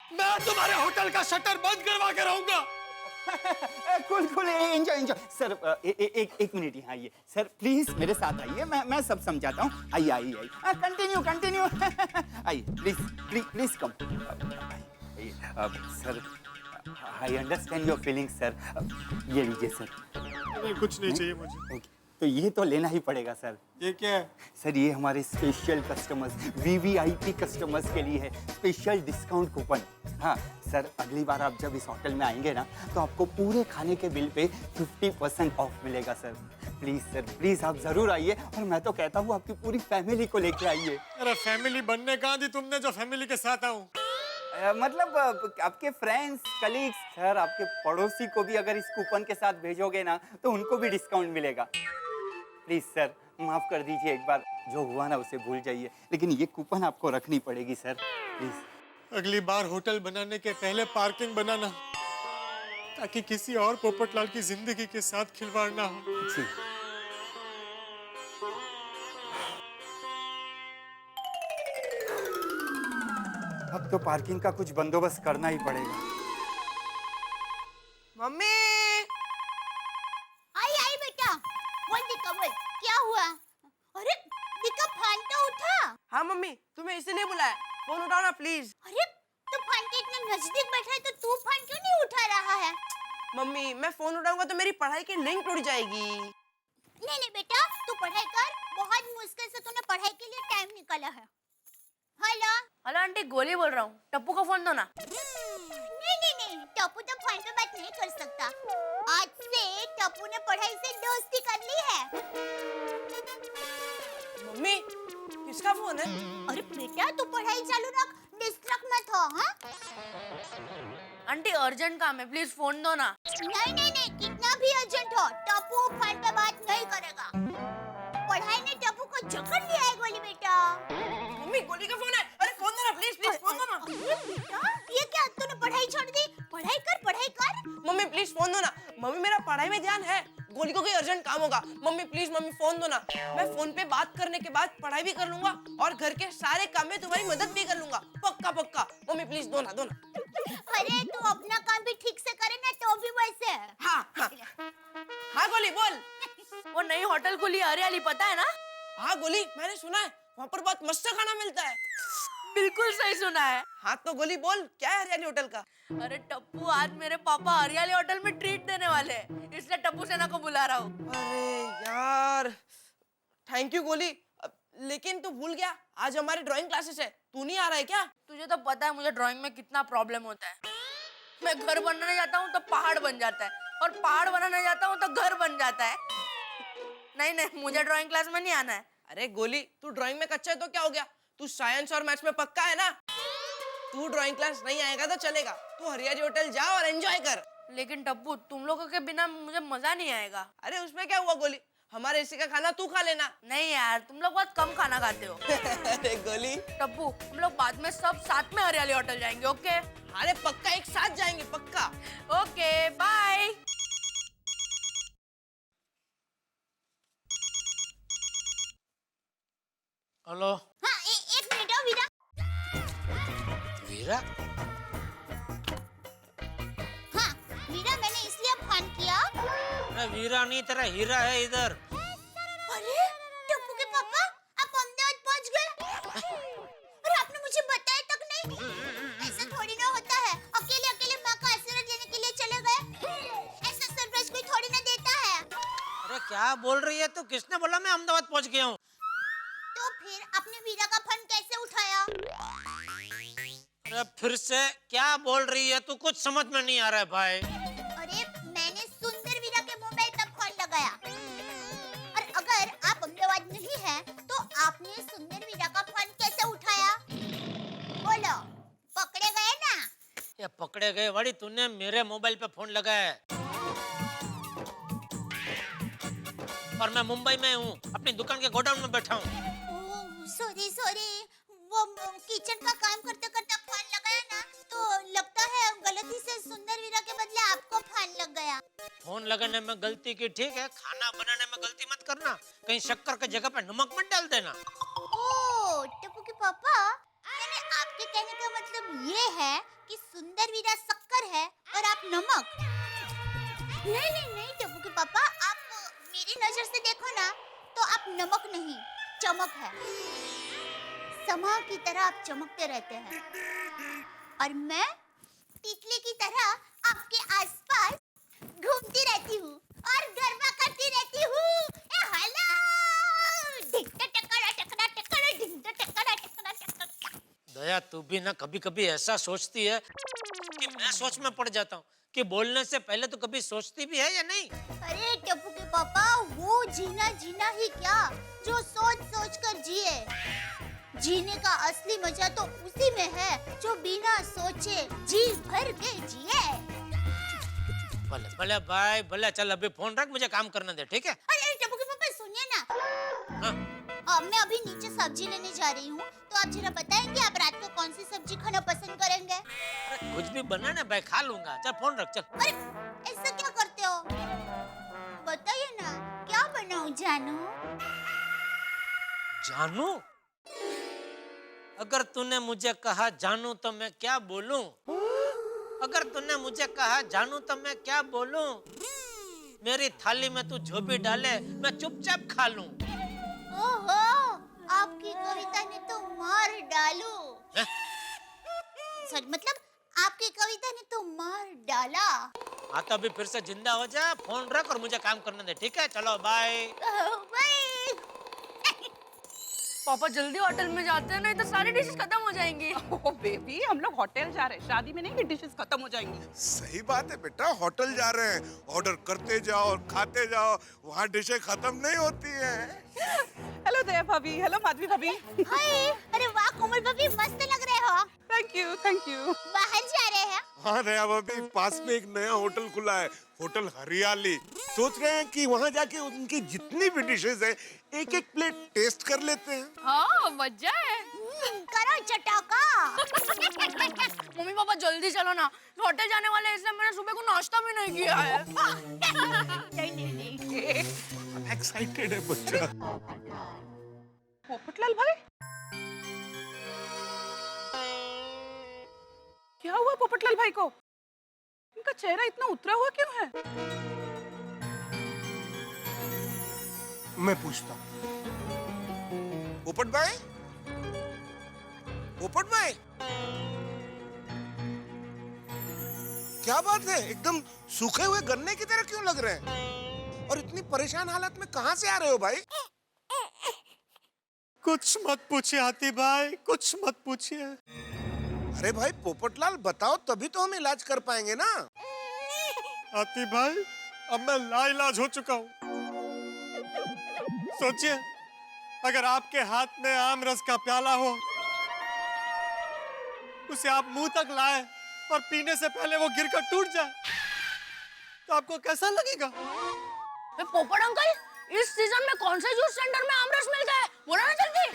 मैं तुम्हारे होटल का शटर बंद करवा के रहूंगा। Cool enjoy enjoy. सर एक मिनट यहाँ आइए सर, प्लीज मेरे साथ आइए, मैं सब समझाता हूँ। आइए आइए आइए, कंटिन्यू आइए please please please come. Sir I understand your feelings sir. ये लीजिए सर। नहीं, कुछ नहीं चाहिए मुझे। तो ये तो लेना ही पड़ेगा सर। ये क्या है? सर ये हमारे स्पेशल कस्टमर्स, वीवीआईपी कस्टमर्स के लिए है स्पेशल डिस्काउंट कूपन। हाँ सर, अगली बार आप जब इस होटल में आएंगे ना तो आपको पूरे खाने के बिल पे 50% ऑफ मिलेगा सर। प्लीज सर, प्लीज आप जरूर आइए, और मैं तो कहता हूँ आपकी पूरी फैमिली को लेके आइए। अरे फैमिली बनने कहाँ दी तुमने जो फैमिली के साथ आऊं? मतलब आपके फ्रेंड्स, कलीग्स, सर आपके पड़ोसी को भी अगर इस कूपन के साथ भेजोगे ना तो उनको भी डिस्काउंट मिलेगा। प्लीज सर माफ कर दीजिए, एक बार जो हुआ ना उसे भूल जाइए, लेकिन ये कूपन आपको रखनी पड़ेगी सर, प्लीज। अगली बार होटल बनाने के पहले पार्किंग बनाना, ताकि किसी और पोपटलाल की जिंदगी के साथ खिलवाड़ ना हो। जी। अब तो पार्किंग का कुछ बंदोबस्त करना ही पड़ेगा। मम्मी आई आई बेटा, बोल दिका बोल, क्या हुआ? अरे दिका फोन तो उठा। हाँ मम्मी, तुम्हें इसीलिए बुलाया, फोन उठाओ ना प्लीज। अरे तो फोन के इतना नजदीक बैठा है तो तू फोन क्यों नहीं उठा रहा है? मम्मी मैं फोन उठाऊंगा तो मेरी पढ़ाई की लिंक टूट जाएगी। नहीं नहीं बेटा, तू पढ़ाई कर, बहुत मुश्किल से तूने पढ़ाई के लिए टाइम निकाला है। हेलो हेलो आंटी, गोली बोल रहा हूँ, टप्पू को फोन दो ना। नहीं नहीं नहीं, टप्पू तो फोन पे बात नहीं कर सकता। आज से टप्पू ने पढ़ाई से दोस्ती कर ली है। मम्मी किसका फोन है? अरे बेटा तू पढ़ाई चालू रख, डिस्ट्रैक्ट मत हो। हाँ आंटी अर्जेंट काम है, प्लीज फोन दो ना। नहीं नहीं नहीं, कितना भी अर्जेंट हो टप्पू फोन पे बात नहीं करेगा। पढ़ाई ने टप्पू को जकड़ लिया है गोली बेटा। मम्मी गोली का फोन है, अरे फोन दो ना प्लीज, प्लीज फोन दो ना। अरे बेटा ये क्या, तूने पढ़ाई छोड़ दी? पढ़ाई कर पढ़ाई कर। मम्मी प्लीज फोन दो ना। मम्मी मेरा पढ़ाई में ध्यान है, गोली को कोई अर्जेंट काम होगा। मम्मी प्लीज, मम्मी फोन दो ना। मैं फोन पे बात करने के बाद पढ़ाई भी कर लूंगा और घर के सारे काम में तुम्हारी मदद भी कर लूंगा, पक्का पक्का। मम्मी प्लीज दो ना, दो ना। अरे तू अपना काम भी ठीक से करे ना तो भी वैसे। हाँ हाँ हाँ गोली बोल। वो नई होटल खुली हरियाली, पता है ना? हाँ गोली, मैंने सुना है वहाँ पर बहुत मस्त खाना मिलता है। बिल्कुल सही सुना है। हाँ तो गोली बोल, क्या है हरियाली होटल का? अरे टप्पू, आज मेरे पापा हरियाली होटल में ट्रीट देने वाले हैं, इसलिए टप्पू सेना को बुला रहा हूँ। अरे यार थैंक यू गोली, लेकिन तू भूल गया आज हमारी ड्राइंग क्लासेस है, तू नहीं आ रहा है क्या? तुझे तो पता है मुझे ड्राइंग में कितना प्रॉब्लम होता है। मैं घर बनाने जाता हूँ तो पहाड़ बन जाता है, और पहाड़ बनाने जाता हूँ तो घर बन जाता है। नहीं नहीं, मुझे ड्राइंग क्लास में नहीं आना है। अरे गोली, तू ड्राइंग में कच्चा है तो क्या हो गया, तू साइंस और मैथ्स में पक्का है ना? तू ड्राइंग क्लास नहीं आएगा तो चलेगा, तू हरियाली होटल जा और एंजॉय कर। लेकिन टप्पू तुम लोगों के बिना मुझे मजा नहीं आएगा। अरे उसमें क्या हुआ गोली, हमारे हिस्से का खाना तू खा लेना। नहीं यार, तुम लोग बहुत कम खाना खाते हो। अरे गोली टप्पू, हम लोग बाद में सब साथ में हरियाली होटल जाएंगे, ओके? अरे पक्का एक साथ जाएंगे, पक्का। Okay bye. हेलो हाँ एक मिनट हो वीरा। वीरा, हाँ वीरा, मैंने इसलिए फोन किया। अरे वीरा नहीं, तेरा हीरा है इधर। अरे टप्पू के पापा, आप अहमदाबाद पहुंच गए और आपने मुझे बताया तक नहीं। ऐसा थोड़ी ना होता है, अकेले अकेले माँ का आशीर्वाद लेने के लिए चले गए। ऐसा सरप्राइज कोई थोड़ी ना देता है। अरे क्या बोल रही है तू? किसने बोला मैं अहमदाबाद पहुंच गया हूँ? तो फिर आपने वीरा का फोन कैसे उठाया? अरे फिर से क्या बोल रही है तू? कुछ समझ में नहीं आ रहा है भाई। अरे मैंने सुंदर वीरा के मोबाइल पर फोन लगाया, और अगर आप अहमदाबाद नहीं हैं, तो आपने सुंदर वीरा का फोन कैसे उठाया? बोलो, पकड़े गए ना? ये पकड़े गए वाली, तूने मेरे मोबाइल पे फोन लगाया है। और मैं मुंबई में हूँ, अपनी दुकान के गोडाउन में बैठा हूँ। सॉरी सॉरी, वो किचन का काम करते करते फोन लगाया ना, तो लगता है गलती से सुंदर वीरा के बदले आपको फोन लग गया। फोन लगाने में गलती की, ठीक है, खाना बनाने में गलती मत करना, कहीं शक्कर की जगह पे नमक मत डाल देना। ओह टप्पू के पापा, यानी आपके कहने का मतलब ये है कि सुंदर वीरा शक्कर है और आप नमक? नहीं नहीं नहीं टप्पू के पापा, आप मेरी नजर से देखो ना तो आप नमक नहीं, चमक है। समा की तरह आप चमकते रहते हैं, और मैं तितली की तरह आपके आसपास घूमती रहती हूँ और गरबा करती रहती हूँ। तू भी ना कभी कभी ऐसा सोचती है कि मैं सोच में पड़ जाता हूँ कि बोलने से पहले तो कभी सोचती भी है या नहीं। अरे टप्पू के पापा, वो जीना जीना ही क्या जो सोच सोच कर जिए। जीने का असली मजा तो उसी में है जो बिना सोचे जी भर के जिए। भले भले भाई भले, चल अभी फोन रख, मुझे काम करने दे, ठीक है? अरे टप्पू के पापा सुनिए ना। हाँ। मैं अभी नीचे सब्जी लेने जा रही हूँ, तो आप जरा बताएंगे आप रात को कौन सी सब्जी खाना पसंद करेंगे? अरे कुछ भी बना ना भाई, खा लूंगा। चल फोन रख, चल। अरे ऐसा क्या करते हो? बताइए ना क्या बनाऊं जानू? जानू? अगर तूने मुझे कहा जानू तो मैं क्या बोलूं? अगर तूने मुझे कहा जानू तो मैं क्या बोलूं? मेरी थाली में तू जो भी डाले मैं चुपचाप खा लूं। ओहो, आपकी कविता ने तो मार डालू। सॉरी, मतलब आपकी कविता ने तो मार डाला। हाँ तो अभी फिर से जिंदा हो जा, फोन रख और मुझे काम करने दे, ठीक है? चलो बाय। बाय। पापा जल्दी होटल में जाते हैं, नहीं तो सारी डिशेस खत्म हो जाएंगी। ओ बेबी, हम लोग होटल जा रहे हैं, शादी में नहीं कि डिशेस खत्म हो जाएंगी। सही बात है बेटा, होटल जा रहे हैं, ऑर्डर करते जाओ और खाते जाओ, वहाँ डिशें खत्म नहीं होती हैं। हेलो दया भाभी, हेलो माधवी भाभी। हाय, अरे वाह कोमल भाभी, मस्त लग रहे हो। Thank you, thank you. बाहर जा रहे हैं? हाँ दया भाभी, पास में एक नया होटल खुला है, होटल हरियाली। सोच रहे हैं कि वहाँ जाके उनकी जितनी भी डिशेस है एक एक प्लेट टेस्ट कर लेते हैं। हाँ मजा है। करो चटाका। मम्मी पापा जल्दी चलो ना, होटल जाने वाले हैं, इसलिए मैंने सुबह को नाश्ता भी नहीं किया है। नहीं। एक्साइटेड है बच्चा। पोपटलाल भाई, क्या हुआ पोपटलाल भाई को? इनका चेहरा इतना उतरा हुआ क्यों है? मैं पूछता हूँ। पोपट भाई, पोपट भाई, क्या बात है? एकदम सूखे हुए गन्ने की तरह क्यों लग रहे हैं? और इतनी परेशान हालत में कहाँ से आ रहे हो भाई? कुछ मत पूछिए हाथी भाई, कुछ मत पूछिए। अरे भाई पोपटलाल, बताओ तभी तो हम इलाज कर पाएंगे ना। हाथी भाई, अब मैं लाइलाज हो चुका हूँ। सोचिए, अगर आपके हाथ में आम रस का प्याला हो, उसे आप मुंह तक लाए और पीने से पहले वो गिरकर टूट जाए, तो आपको कैसा लगेगा? पोपट अंकल, इस सीजन में कौन से जूस सेंटर में आम रस मिलता है? बोलो ना जल्दी।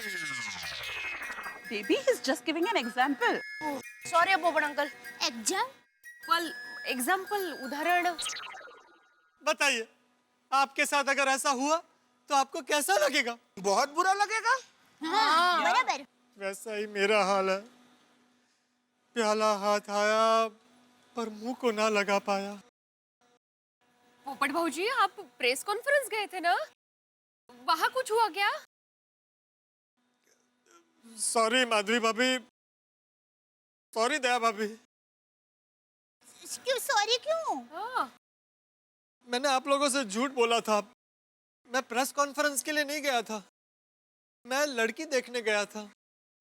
Baby, he is just giving an example. Sorry पोपट अंकल। एग्जाम्पल उदाहरण। बताइए, आपके साथ अगर ऐसा हुआ तो आपको कैसा लगेगा? बहुत बुरा लगेगा। हाँ, बराबर। वैसा ही मेरा हाल है। प्याला हाथ आया पर मुंह को ना लगा पाया। पोपट भाऊजी, आप प्रेस कॉन्फ्रेंस गए थे ना, वहाँ कुछ हुआ क्या? सॉरी माधवी भाभी, सॉरी दया भाभी। क्यों सॉरी क्यों? मैंने आप लोगों से झूठ बोला था। मैं प्रेस कॉन्फ्रेंस के लिए नहीं गया था, मैं लड़की देखने गया था।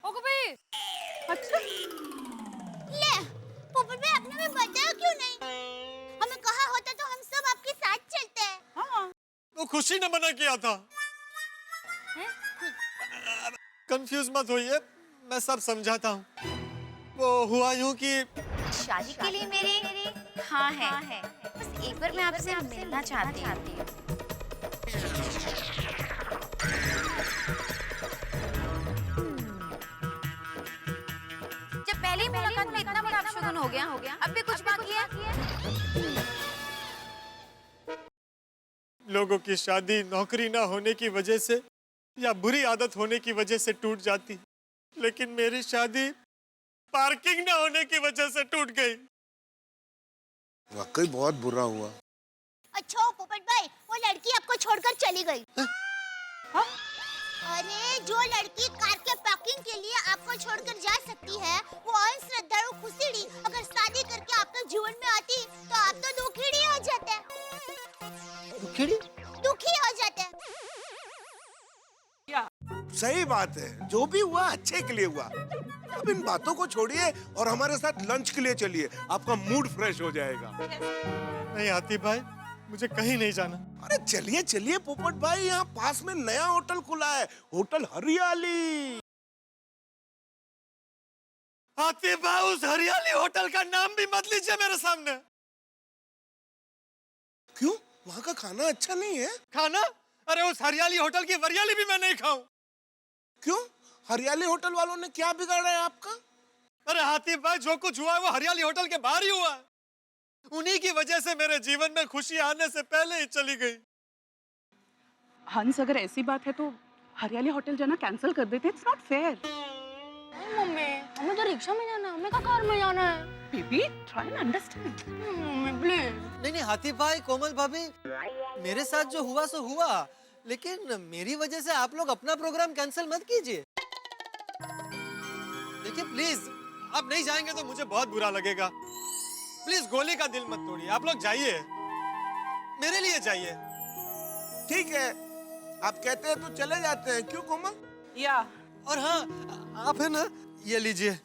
ओके भाई। अच्छा, ले, पोपट भाई आपने हमें बताया क्यों नहीं? हमें कहा होता तो हम सब आपके साथ चलते हैं। हाँ। वो खुशी ने मना किया था। कंफ्यूज मत होइए, मैं सब समझाता हूँ। वो हुआ यूं कि शादी के लिए मेरी हाँ है, बस एक बार मैं आपसे मिलना चाहती हूँ। जब पहली मुलाकात में इतना बड़ा अपशगुन हो गया, अब भी कुछ बाकी है? लोगों की शादी नौकरी ना होने की वजह से या बुरी आदत होने की वजह से टूट जाती, लेकिन मेरी शादी पार्किंग ना होने की वजह से टूट गई। वाकई बहुत बुरा हुआ। अच्छा पोपट भाई, वो लड़की आपको छोड़कर चली गई। अरे जो लड़की कार के पार्किंग के लिए आपको छोड़कर जा सकती है, वो अश्रद्धालु खुसीड़ी अगर शादी करके आपके जीवन में आती तो आप तो दुखी हो जाते। दुखी हो जाते। सही बात है, जो भी हुआ अच्छे के लिए हुआ। अब इन बातों को छोड़िए और हमारे साथ लंच के लिए चलिए, आपका मूड फ्रेश हो जाएगा। नहीं आतिफ भाई, मुझे कहीं नहीं जाना। अरे चलिए चलिए पोपट भाई, यहाँ पास में नया होटल खुला है, होटल हरियाली। आतिफ भाई, उस हरियाली होटल का नाम भी मत लीजिए मेरे सामने। क्यों? वहाँ का खाना अच्छा नहीं है? खाना? अरे उस हरियाली होटल की वरियाली भी मैं नहीं खाऊं। क्यों? हरियाली होटल वालों ने क्या बिगाड़ा है आपका? अरे आतिफ भाई, जो कुछ हुआ है वो हरियाली होटल के बाहर ही हुआ है। उन्हीं की वजह से मेरे जीवन में खुशी आने से पहले ही चली गई। हंस, अगर ऐसी बात है तो हरियाली होटल जाना कैंसिल कर देते। It's not fair. मम्मी, हमें तो रिक्शा में जाना है, हमें का कार में जाना है। Baby, try and understand. Mummy please. नहीं आतिफ भाई, कोमल भाभी, मेरे साथ जो हुआ सो हुआ, लेकिन मेरी वजह से आप लोग अपना प्रोग्राम कैंसिल मत कीजिए। देखिए प्लीज, आप नहीं जाएंगे तो मुझे बहुत बुरा लगेगा। प्लीज गोली का दिल मत तोड़िए, आप लोग जाइए, मेरे लिए जाइए। ठीक है, आप कहते हैं तो चले जाते हैं। क्यों कोमल? या और हाँ, आप है ना, ये लीजिए,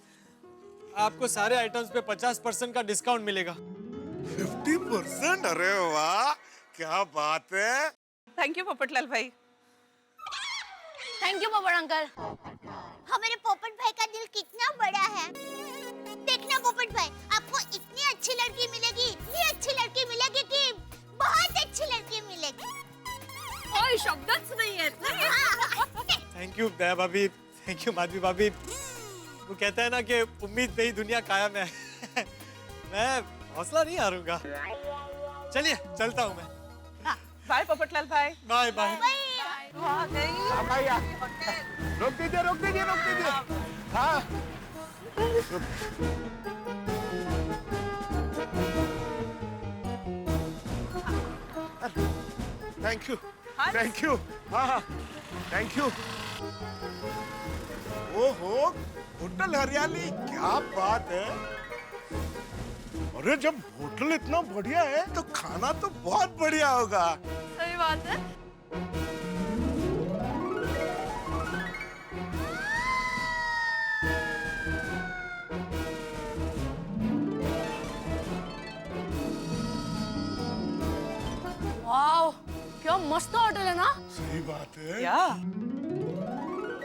आपको सारे आइटम्स पे 50% का डिस्काउंट मिलेगा। 50%? अरे वाह, क्या बात है। थैंक यू पोपटलाल भाई। थैंक यू पोपट अंकल। हमारे पोपट भाई का दिल कितना बड़ा है। देखना पोपट भाई, आपको इतनी अच्छी लड़की मिलेगी, इतनी अच्छी लड़की मिलेगी कि बहुत अच्छी लड़की मिलेगी। कोई शब्दच नहीं है। थैंक यू दया भाभी, थैंक यू माधवी भाभी। वो कहता है ना कि उम्मीद पे ही दुनिया कायम है। मैं हौसला नहीं हारूंगा। चलिए चलता हूँ मैं। बाय पोपटलाल भाई। Bye bye. रोक दीजिए रोक दीजिए रोक दीजिए। हाँ थैंक यू थैंक यू। हाँ हाँ थैंक यू। ओहो, होटल हरियाली, क्या बात है। अरे जब होटल इतना बढ़िया है तो खाना तो बहुत बढ़िया होगा। सही बात है। वाओ, क्या मस्त होटल है ना। सही बात है। या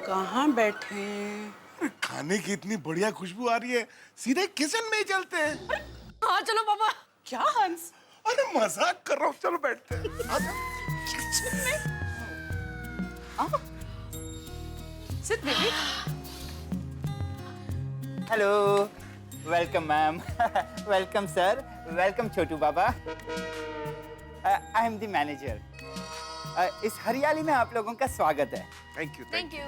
कहाँ बैठे? अरे खाने की इतनी बढ़िया खुशबू आ रही है, सीधे किचन में ही चलते हैं। हाँ चलो पापा। क्या हंस? अरे मजाक कर रहा हूँ, चलो बैठते हैं। आ जाओ। किचन में? Sit baby. Hello, welcome ma'am. Welcome sir, welcome Chhotu बाबा। I am the manager. इस हरियाली में आप लोगों का स्वागत है। Thank you thank you.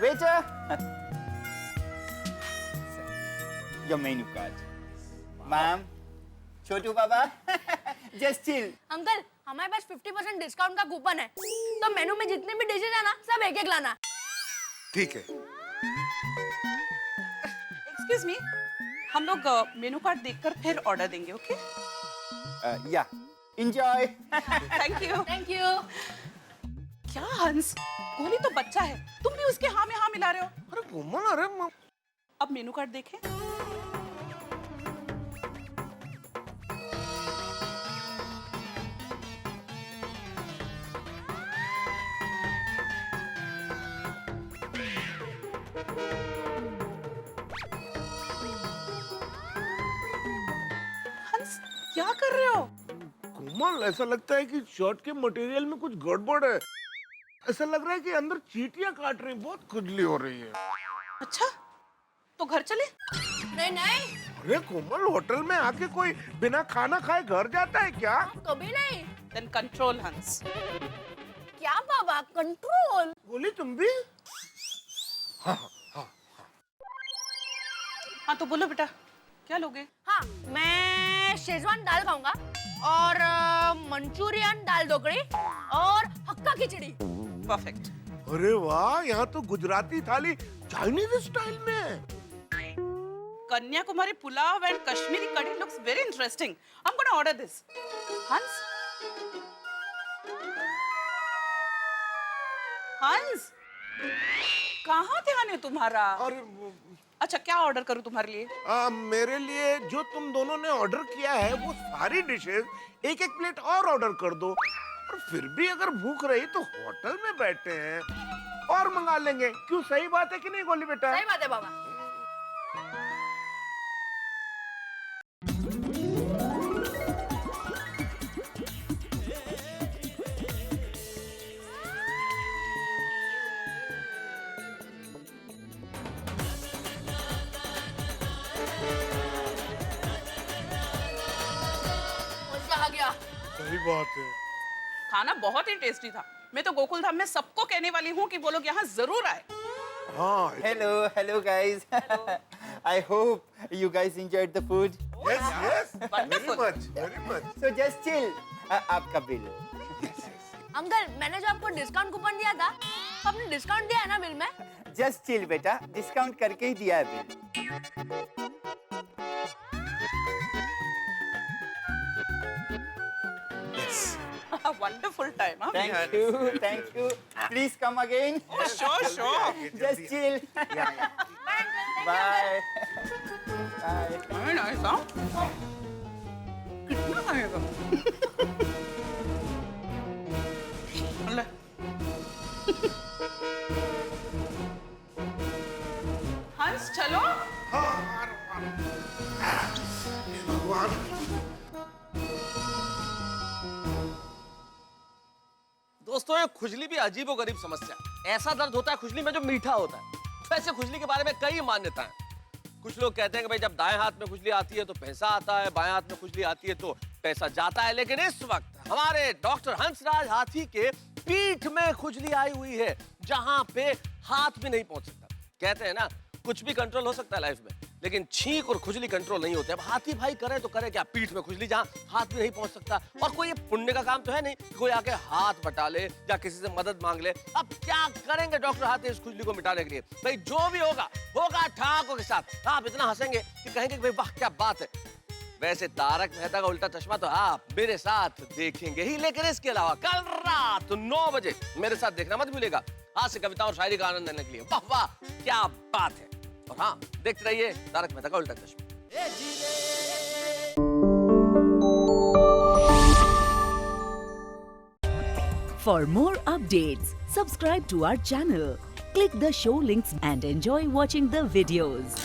Waiter, your menu card. Ma'am, Chhotu बाबा, जस्ट चिल। अंकल, हमारे पास 50% डिस्काउंट का कूपन है, तो मेनू में जितने भी डिशेज है ना, सब एक एक लाना। ठीक है। एक्सक्यूज मी, हम लोग मेनू कार्ड देखकर फिर ऑर्डर देंगे, ओके? या, enjoy. Thank you. Thank you. क्या हंस, गोली तो बच्चा है, तुम भी उसके हाँ में हाँ मिला रहे हो। अरे कोमल, अरे अब मेनू कार्ड देखें। हंस, क्या कर रहे हो? कोमल, ऐसा लगता है कि शर्ट के मटेरियल में कुछ गड़बड़ है। ऐसा लग रहा है कि अंदर चींटियां काट रही, बहुत खुजली हो रही है। अच्छा, तो घर चले? नहीं नहीं, अरे कोमल, होटल में आके कोई बिना खाना खाए घर जाता है क्या? कभी नहीं। देन कंट्रोल हंस। क्या बाबा, कंट्रोल? बोली तुम भी? हाँ तो बोलो बेटा, क्या लोगे? हाँ, मैं शेजवान दाल खाऊंगा और मंचूरियन दाल ढोकड़ी और हक्का खिचड़ी। परफेक्ट। अरे वाह, यहाँ तो गुजराती थाली चाइनीज स्टाइल में है। Kanyakumari pulao and Kashmiri curry looks very interesting. I'm going to order this. Hans? Hans? कहाँ ध्यान है तुम्हारा? और अच्छा, क्या ऑर्डर करूँ तुम्हारे लिए? मेरे लिए जो तुम दोनों ने ऑर्डर किया है वो सारी डिशेस एक एक प्लेट और ऑर्डर कर दो। और फिर भी अगर भूख रही तो होटल में बैठे हैं और मंगा लेंगे। क्यों, सही बात है कि नहीं गोली बेटा? सही बात है बाबा। मजा आ गया। सही बात है। खाना बहुत ही टेस्टी था। मैं तो गोकुल धाम में सबको कहने वाली हूँ कि वो लोग यहाँ जरूर आए। हाँ। Hello guys. I hope you guys enjoyed the food. Yes. Wonderful. Very much. So just chill. आपका बिल. अंकल, मैंने जो आपको डिस्काउंट कूपन दिया था, आपने डिस्काउंट दिया है ना बिल में? Just chill बेटा. डिस्काउंट करके ही दिया है bill. Wonderful time, huh? Thank you. Please come again. Oh, sure. Just chill. Bye. Bye. Very nice, huh? कितना खाएगा? ले। हंस, चलो। दोस्तों, ये खुजली भी अजीबोगरीब समस्या। ऐसा दर्द होता है खुजली में जो मीठा होता है। वैसे खुजली के बारे में कई मान्यताएं। कुछ लोग कहते हैं कि भाई जब दाएं हाथ में खुजली आती है तो पैसा आता है, बाएं हाथ में खुजली आती है तो पैसा जाता है। लेकिन इस वक्त हमारे डॉक्टर हंसराज हाथी के पीठ में खुजली आई हुई है, जहां पे हाथ भी नहीं पहुंच सकता। कहते हैं ना, कुछ भी कंट्रोल हो सकता है लाइफ में, लेकिन छींक और खुजली कंट्रोल नहीं होते। अब हाथी भाई करे तो करे क्या, पीठ में खुजली जहां हाथ भी नहीं पहुंच सकता। और कोई ये पुण्य का काम तो है नहीं कि कोई आके हाथ बटा ले या किसी से मदद मांग ले। अब क्या करेंगे डॉक्टर हाथी इस खुजली को मिटाने के लिए? भाई जो भी होगा होगा ठाकों के साथ। आप इतना हंसेंगे कि कहेंगे भाई वाह क्या बात है। वैसे तारक मेहता का उल्टा चश्मा तो आप मेरे साथ देखेंगे ही, लेकिन इसके अलावा कल रात 9 बजे मेरे साथ देखना मत भूलिएगा। आज से कविता और शायरी का आनंद लेने के लिए। वाह वाह क्या बात है। और हाँ, देखते रहिए तारक मेहता का उल्टा चश्मा। For more updates, subscribe to our channel, click the show links and enjoy watching the videos.